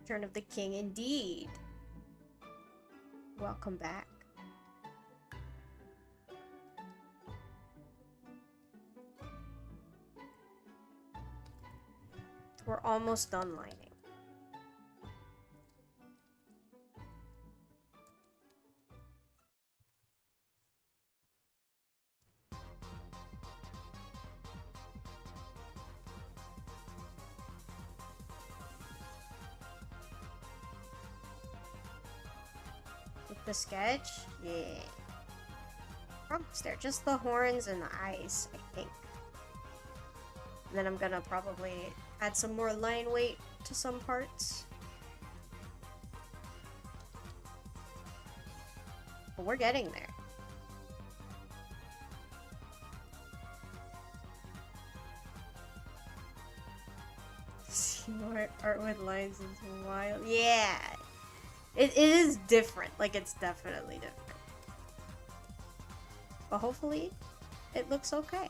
Return of the King, indeed. Welcome back. We're almost done lining. With the sketch? Yeah. Almost there. Just the horns and the eyes, I think. And then I'm gonna probably add some more line weight to some parts. But we're getting there. See more art with lines is wild. Yeah! It is different. Like, it's definitely different. But hopefully, it looks okay.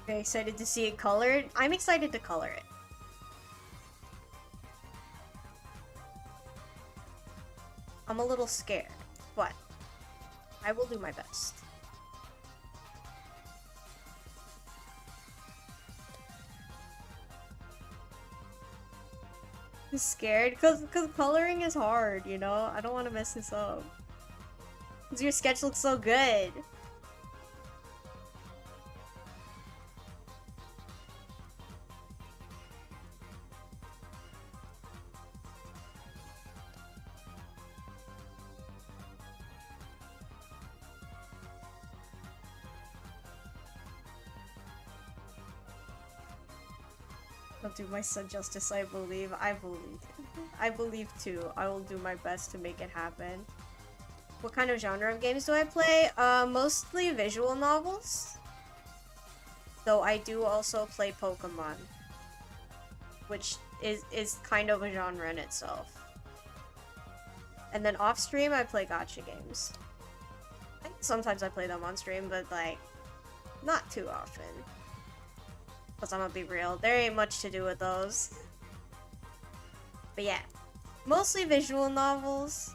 Okay, excited to see it colored. I'm excited to color it. I'm a little scared, but I will do my best. I'm scared because coloring is hard, you know? I don't want to mess this up. Because your sketch looks so good. I'll do my son justice, I believe. I believe too. I will do my best to make it happen. What kind of genre of games do I play? Mostly visual novels. Though I do also play Pokemon. Which is kind of a genre in itself. And then off stream, I play gacha games. Sometimes I play them on stream, but like, not too often. Because I'm gonna be real, there ain't much to do with those. But yeah, mostly visual novels.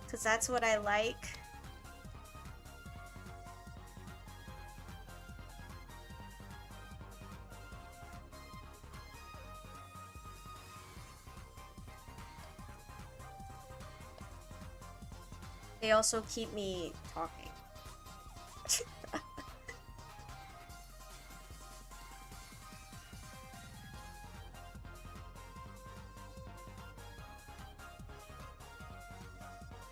Because that's what I like. They also keep me talking.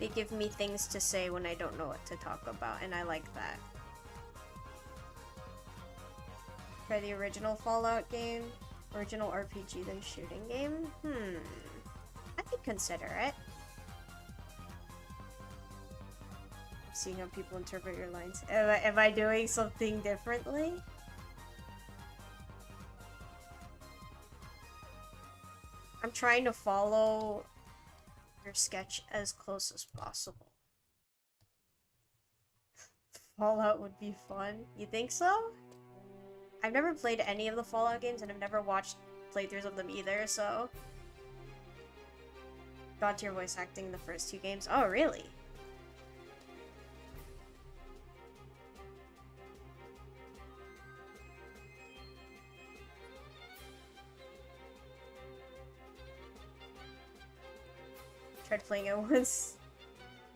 They give me things to say when I don't know what to talk about, and I like that. Try the original Fallout game, original RPG, then shooting game? I could consider it. Seeing how people interpret your lines. Am I doing something differently? I'm trying to follow your sketch as close as possible. Fallout would be fun. You think so? I've never played any of the Fallout games, and I've never watched playthroughs of them either, so... Got to your voice acting in the first two games. Oh, really? Tried playing it once.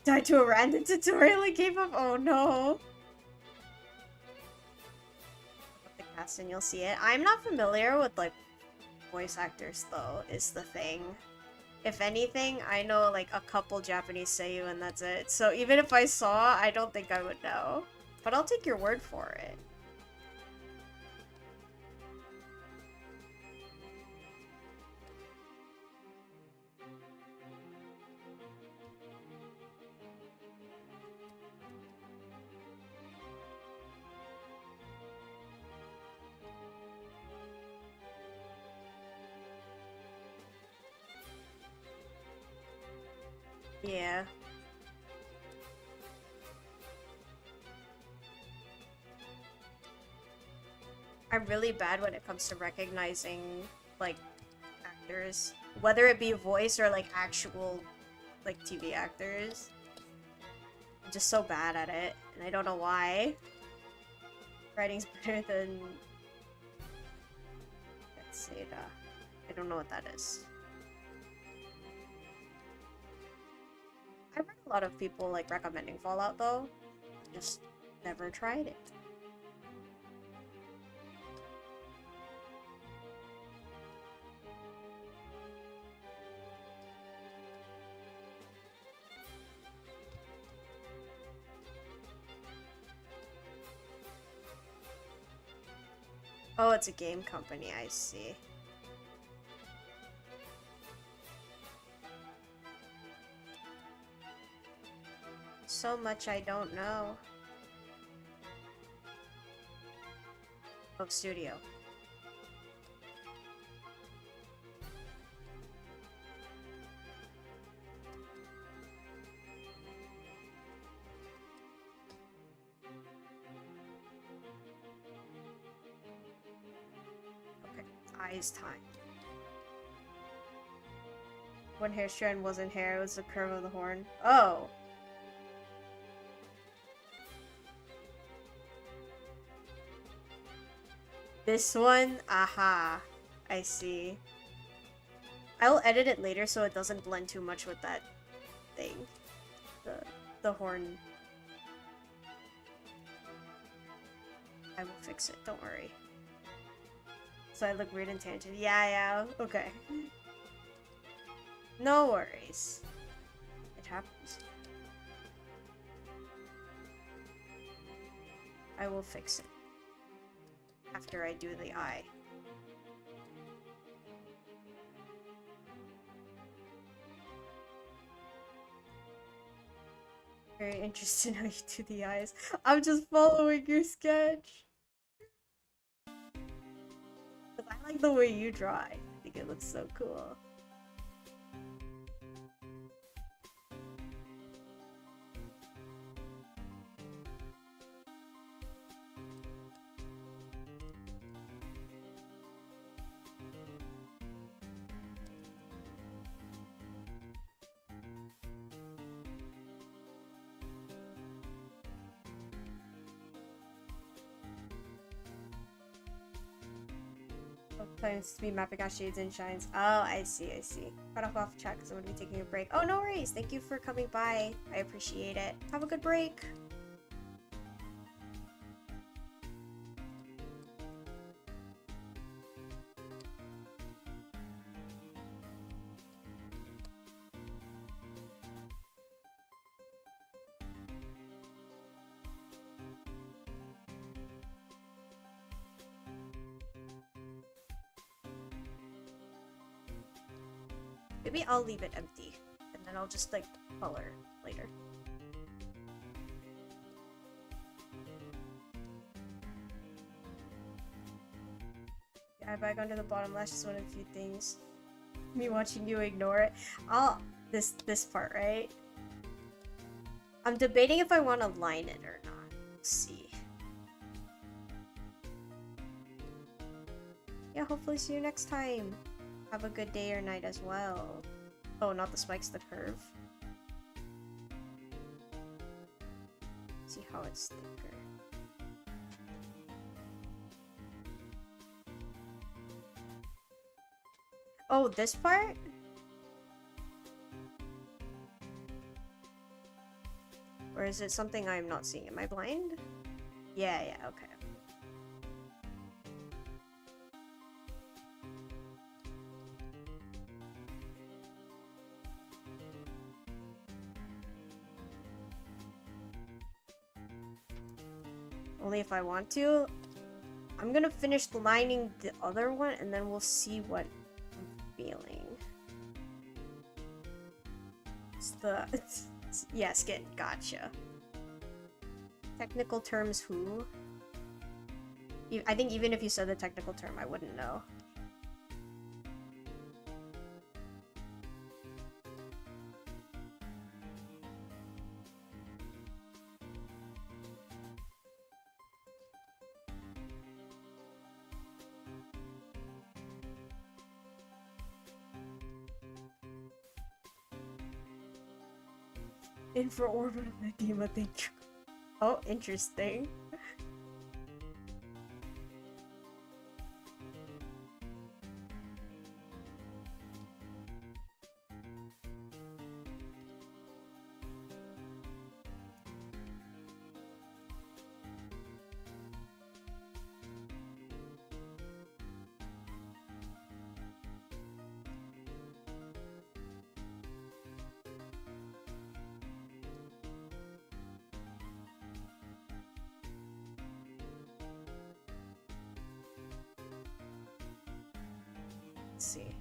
Died to a random tutorial and gave up. Oh no. Put the cast and you'll see it. I'm not familiar with like voice actors though, is the thing. If anything, I know like a couple Japanese seiyuu and that's it. So even if I saw, I don't think I would know. But I'll take your word for it. Yeah. I'm really bad when it comes to recognizing, like, actors. Whether it be voice or, like, actual, like, TV actors. I'm just so bad at it, and I don't know why. Writing's better than... Let's say that. I don't know what that is. I've read a lot of people, like, recommending Fallout, though. Just never tried it. Oh, it's a game company, I see. So much I don't know. Oh, studio. Okay, eyes time. One hair strand wasn't hair, it was the curve of the horn. Oh! This one? Aha. I see. I'll edit it later so it doesn't blend too much with that thing. The horn. I will fix it, don't worry. So I look weird in tangent. Yeah, okay. No worries. It happens. I will fix it. After I do the eye. Very interested how you do the eyes. I'm just following your sketch. But I like the way you draw. I think it looks so cool. Plans to be mapping out shades and shines. Oh, I see. Cut off chat because I'm gonna be taking a break. Oh, no worries. Thank you for coming by. I appreciate it. Have a good break. Maybe I'll leave it empty, and then I'll just, like, color later. The eye bag under the bottom lash is one of the few things. Me watching you ignore it. This part, right? I'm debating if I want to line it or not. Let's see. Yeah, hopefully see you next time. Have a good day or night as well. Oh, not the spikes, the curve. See how it's thicker. Oh, this part? Or is it something I'm not seeing? Am I blind? Yeah, okay. Only if I want to. I'm gonna finish lining the other one and then we'll see what I'm feeling. Yeah, skin. Gotcha. Technical terms who? I think even if you said the technical term, I wouldn't know. Infraorbital edema, thank you. Oh, interesting. Let's see.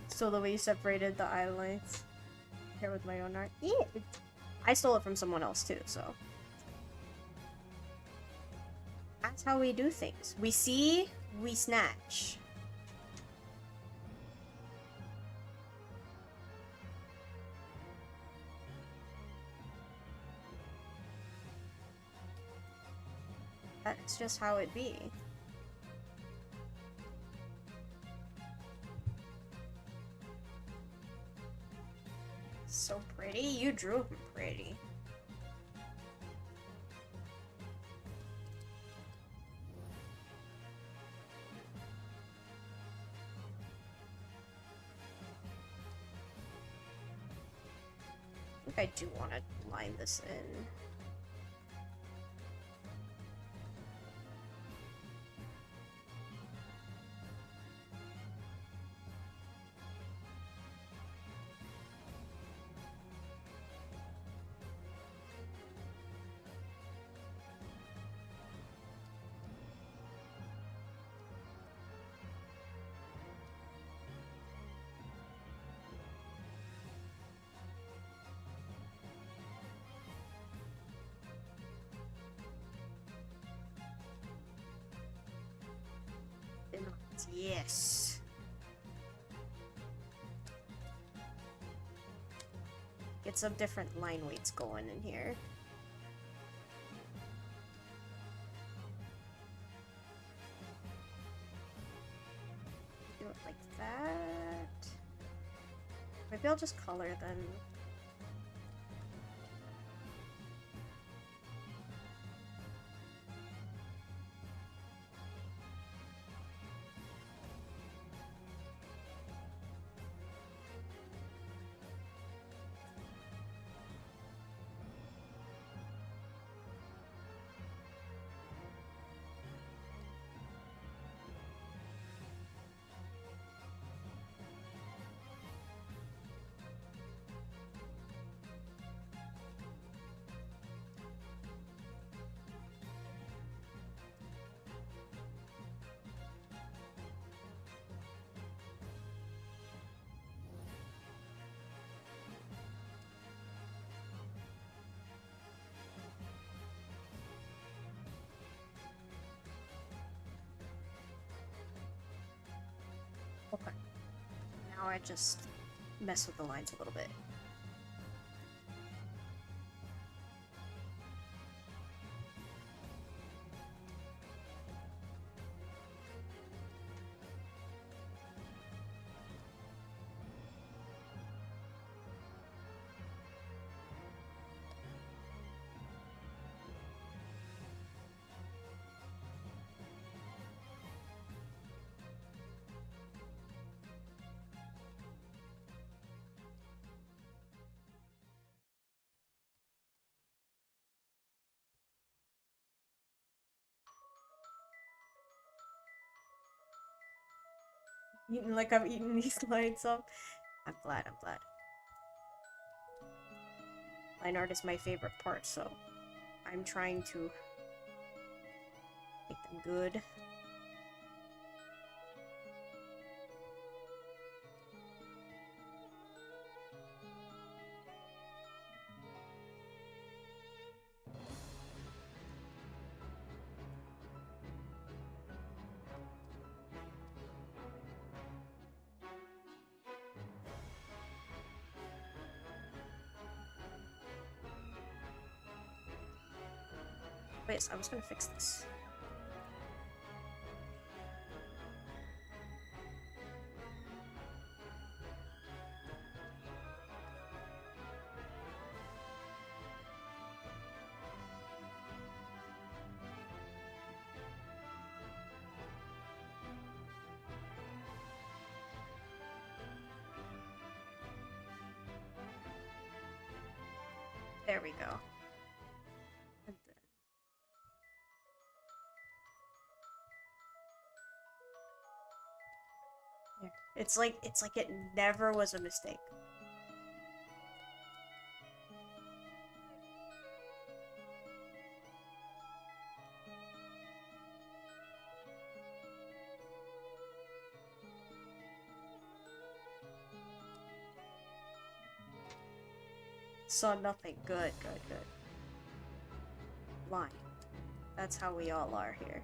So the way you separated the eye lines here with my own art. Yeah. I stole it from someone else too, so. That's how we do things. We see, we snatch. That's just how it be. So pretty. You drew him pretty. I think I do want to line this in. Yes. Get some different line weights going in here. Do it like that. Maybe I'll just color then. Okay. Now I just mess with the lines a little bit. Eating like I've eaten these lines up. I'm glad, I'm glad. Line art is my favorite part, so I'm trying to make them good. Wait, I was gonna fix this. There we go. And then... There. It's like it never was a mistake. Saw nothing. Good, good, good. Blind. That's how we all are here.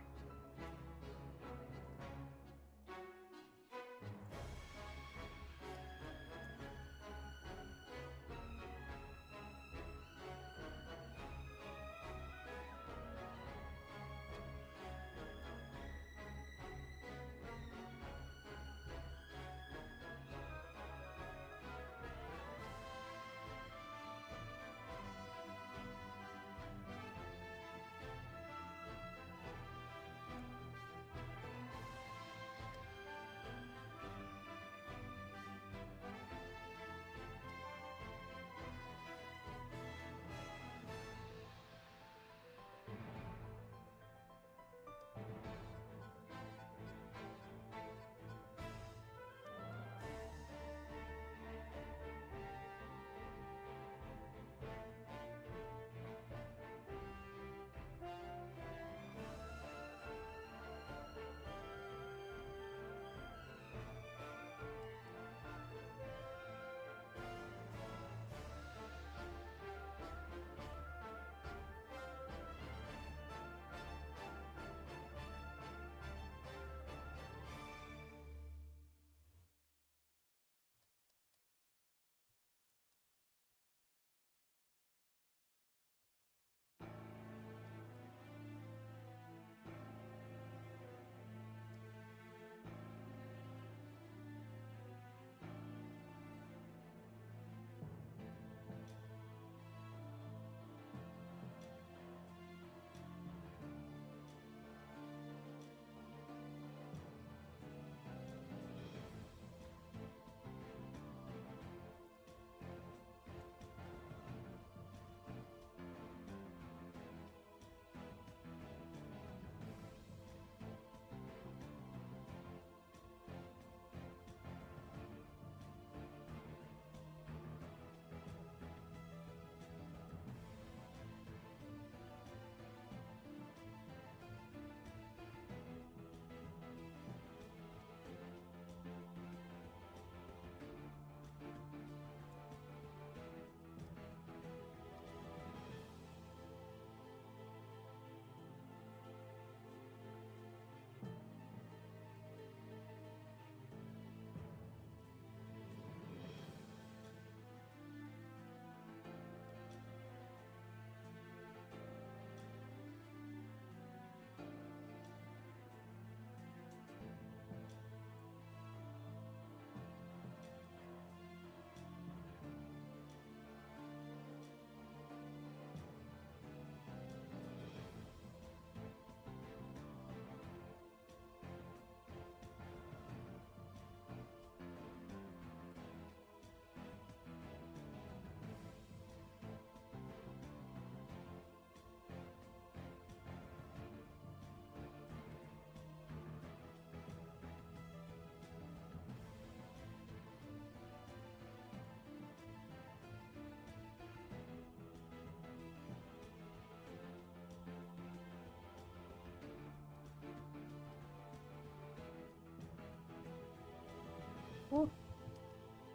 Oh,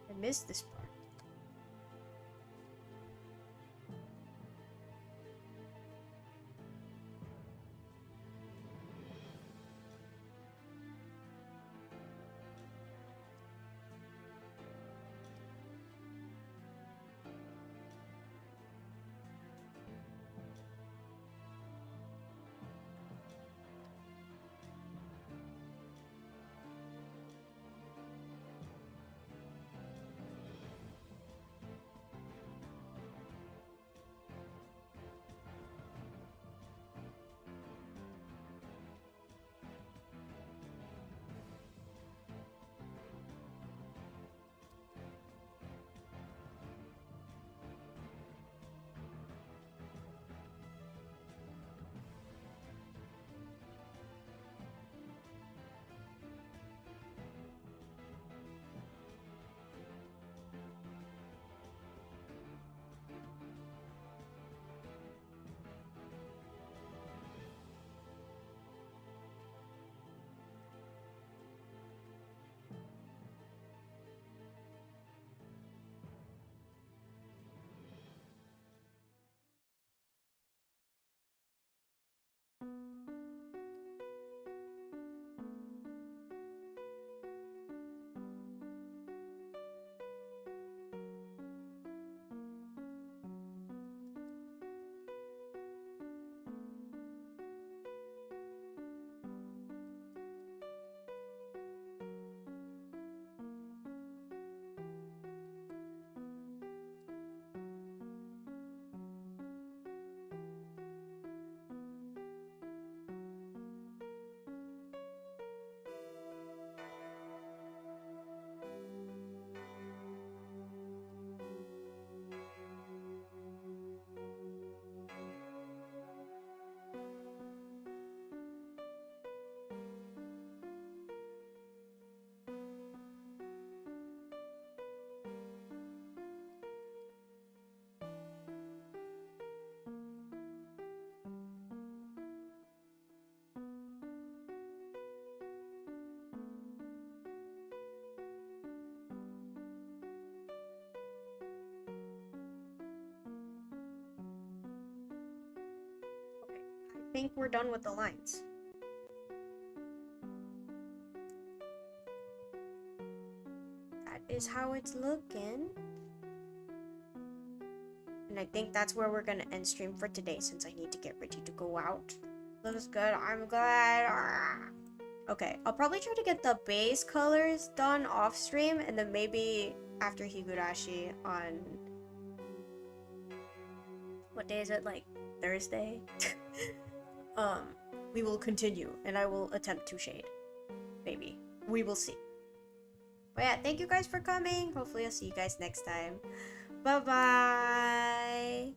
I missed this part. think we're done with the lines. That is how it's looking. And I think that's where we're gonna end stream for today since I need to get ready to go out. Looks good. I'm glad. Okay, I'll probably try to get the base colors done off stream and then maybe after Higurashi on what day is it? Like Thursday? We will continue and I will attempt to shade. Maybe. We will see. But yeah, thank you guys for coming. Hopefully I'll see you guys next time. Bye-bye.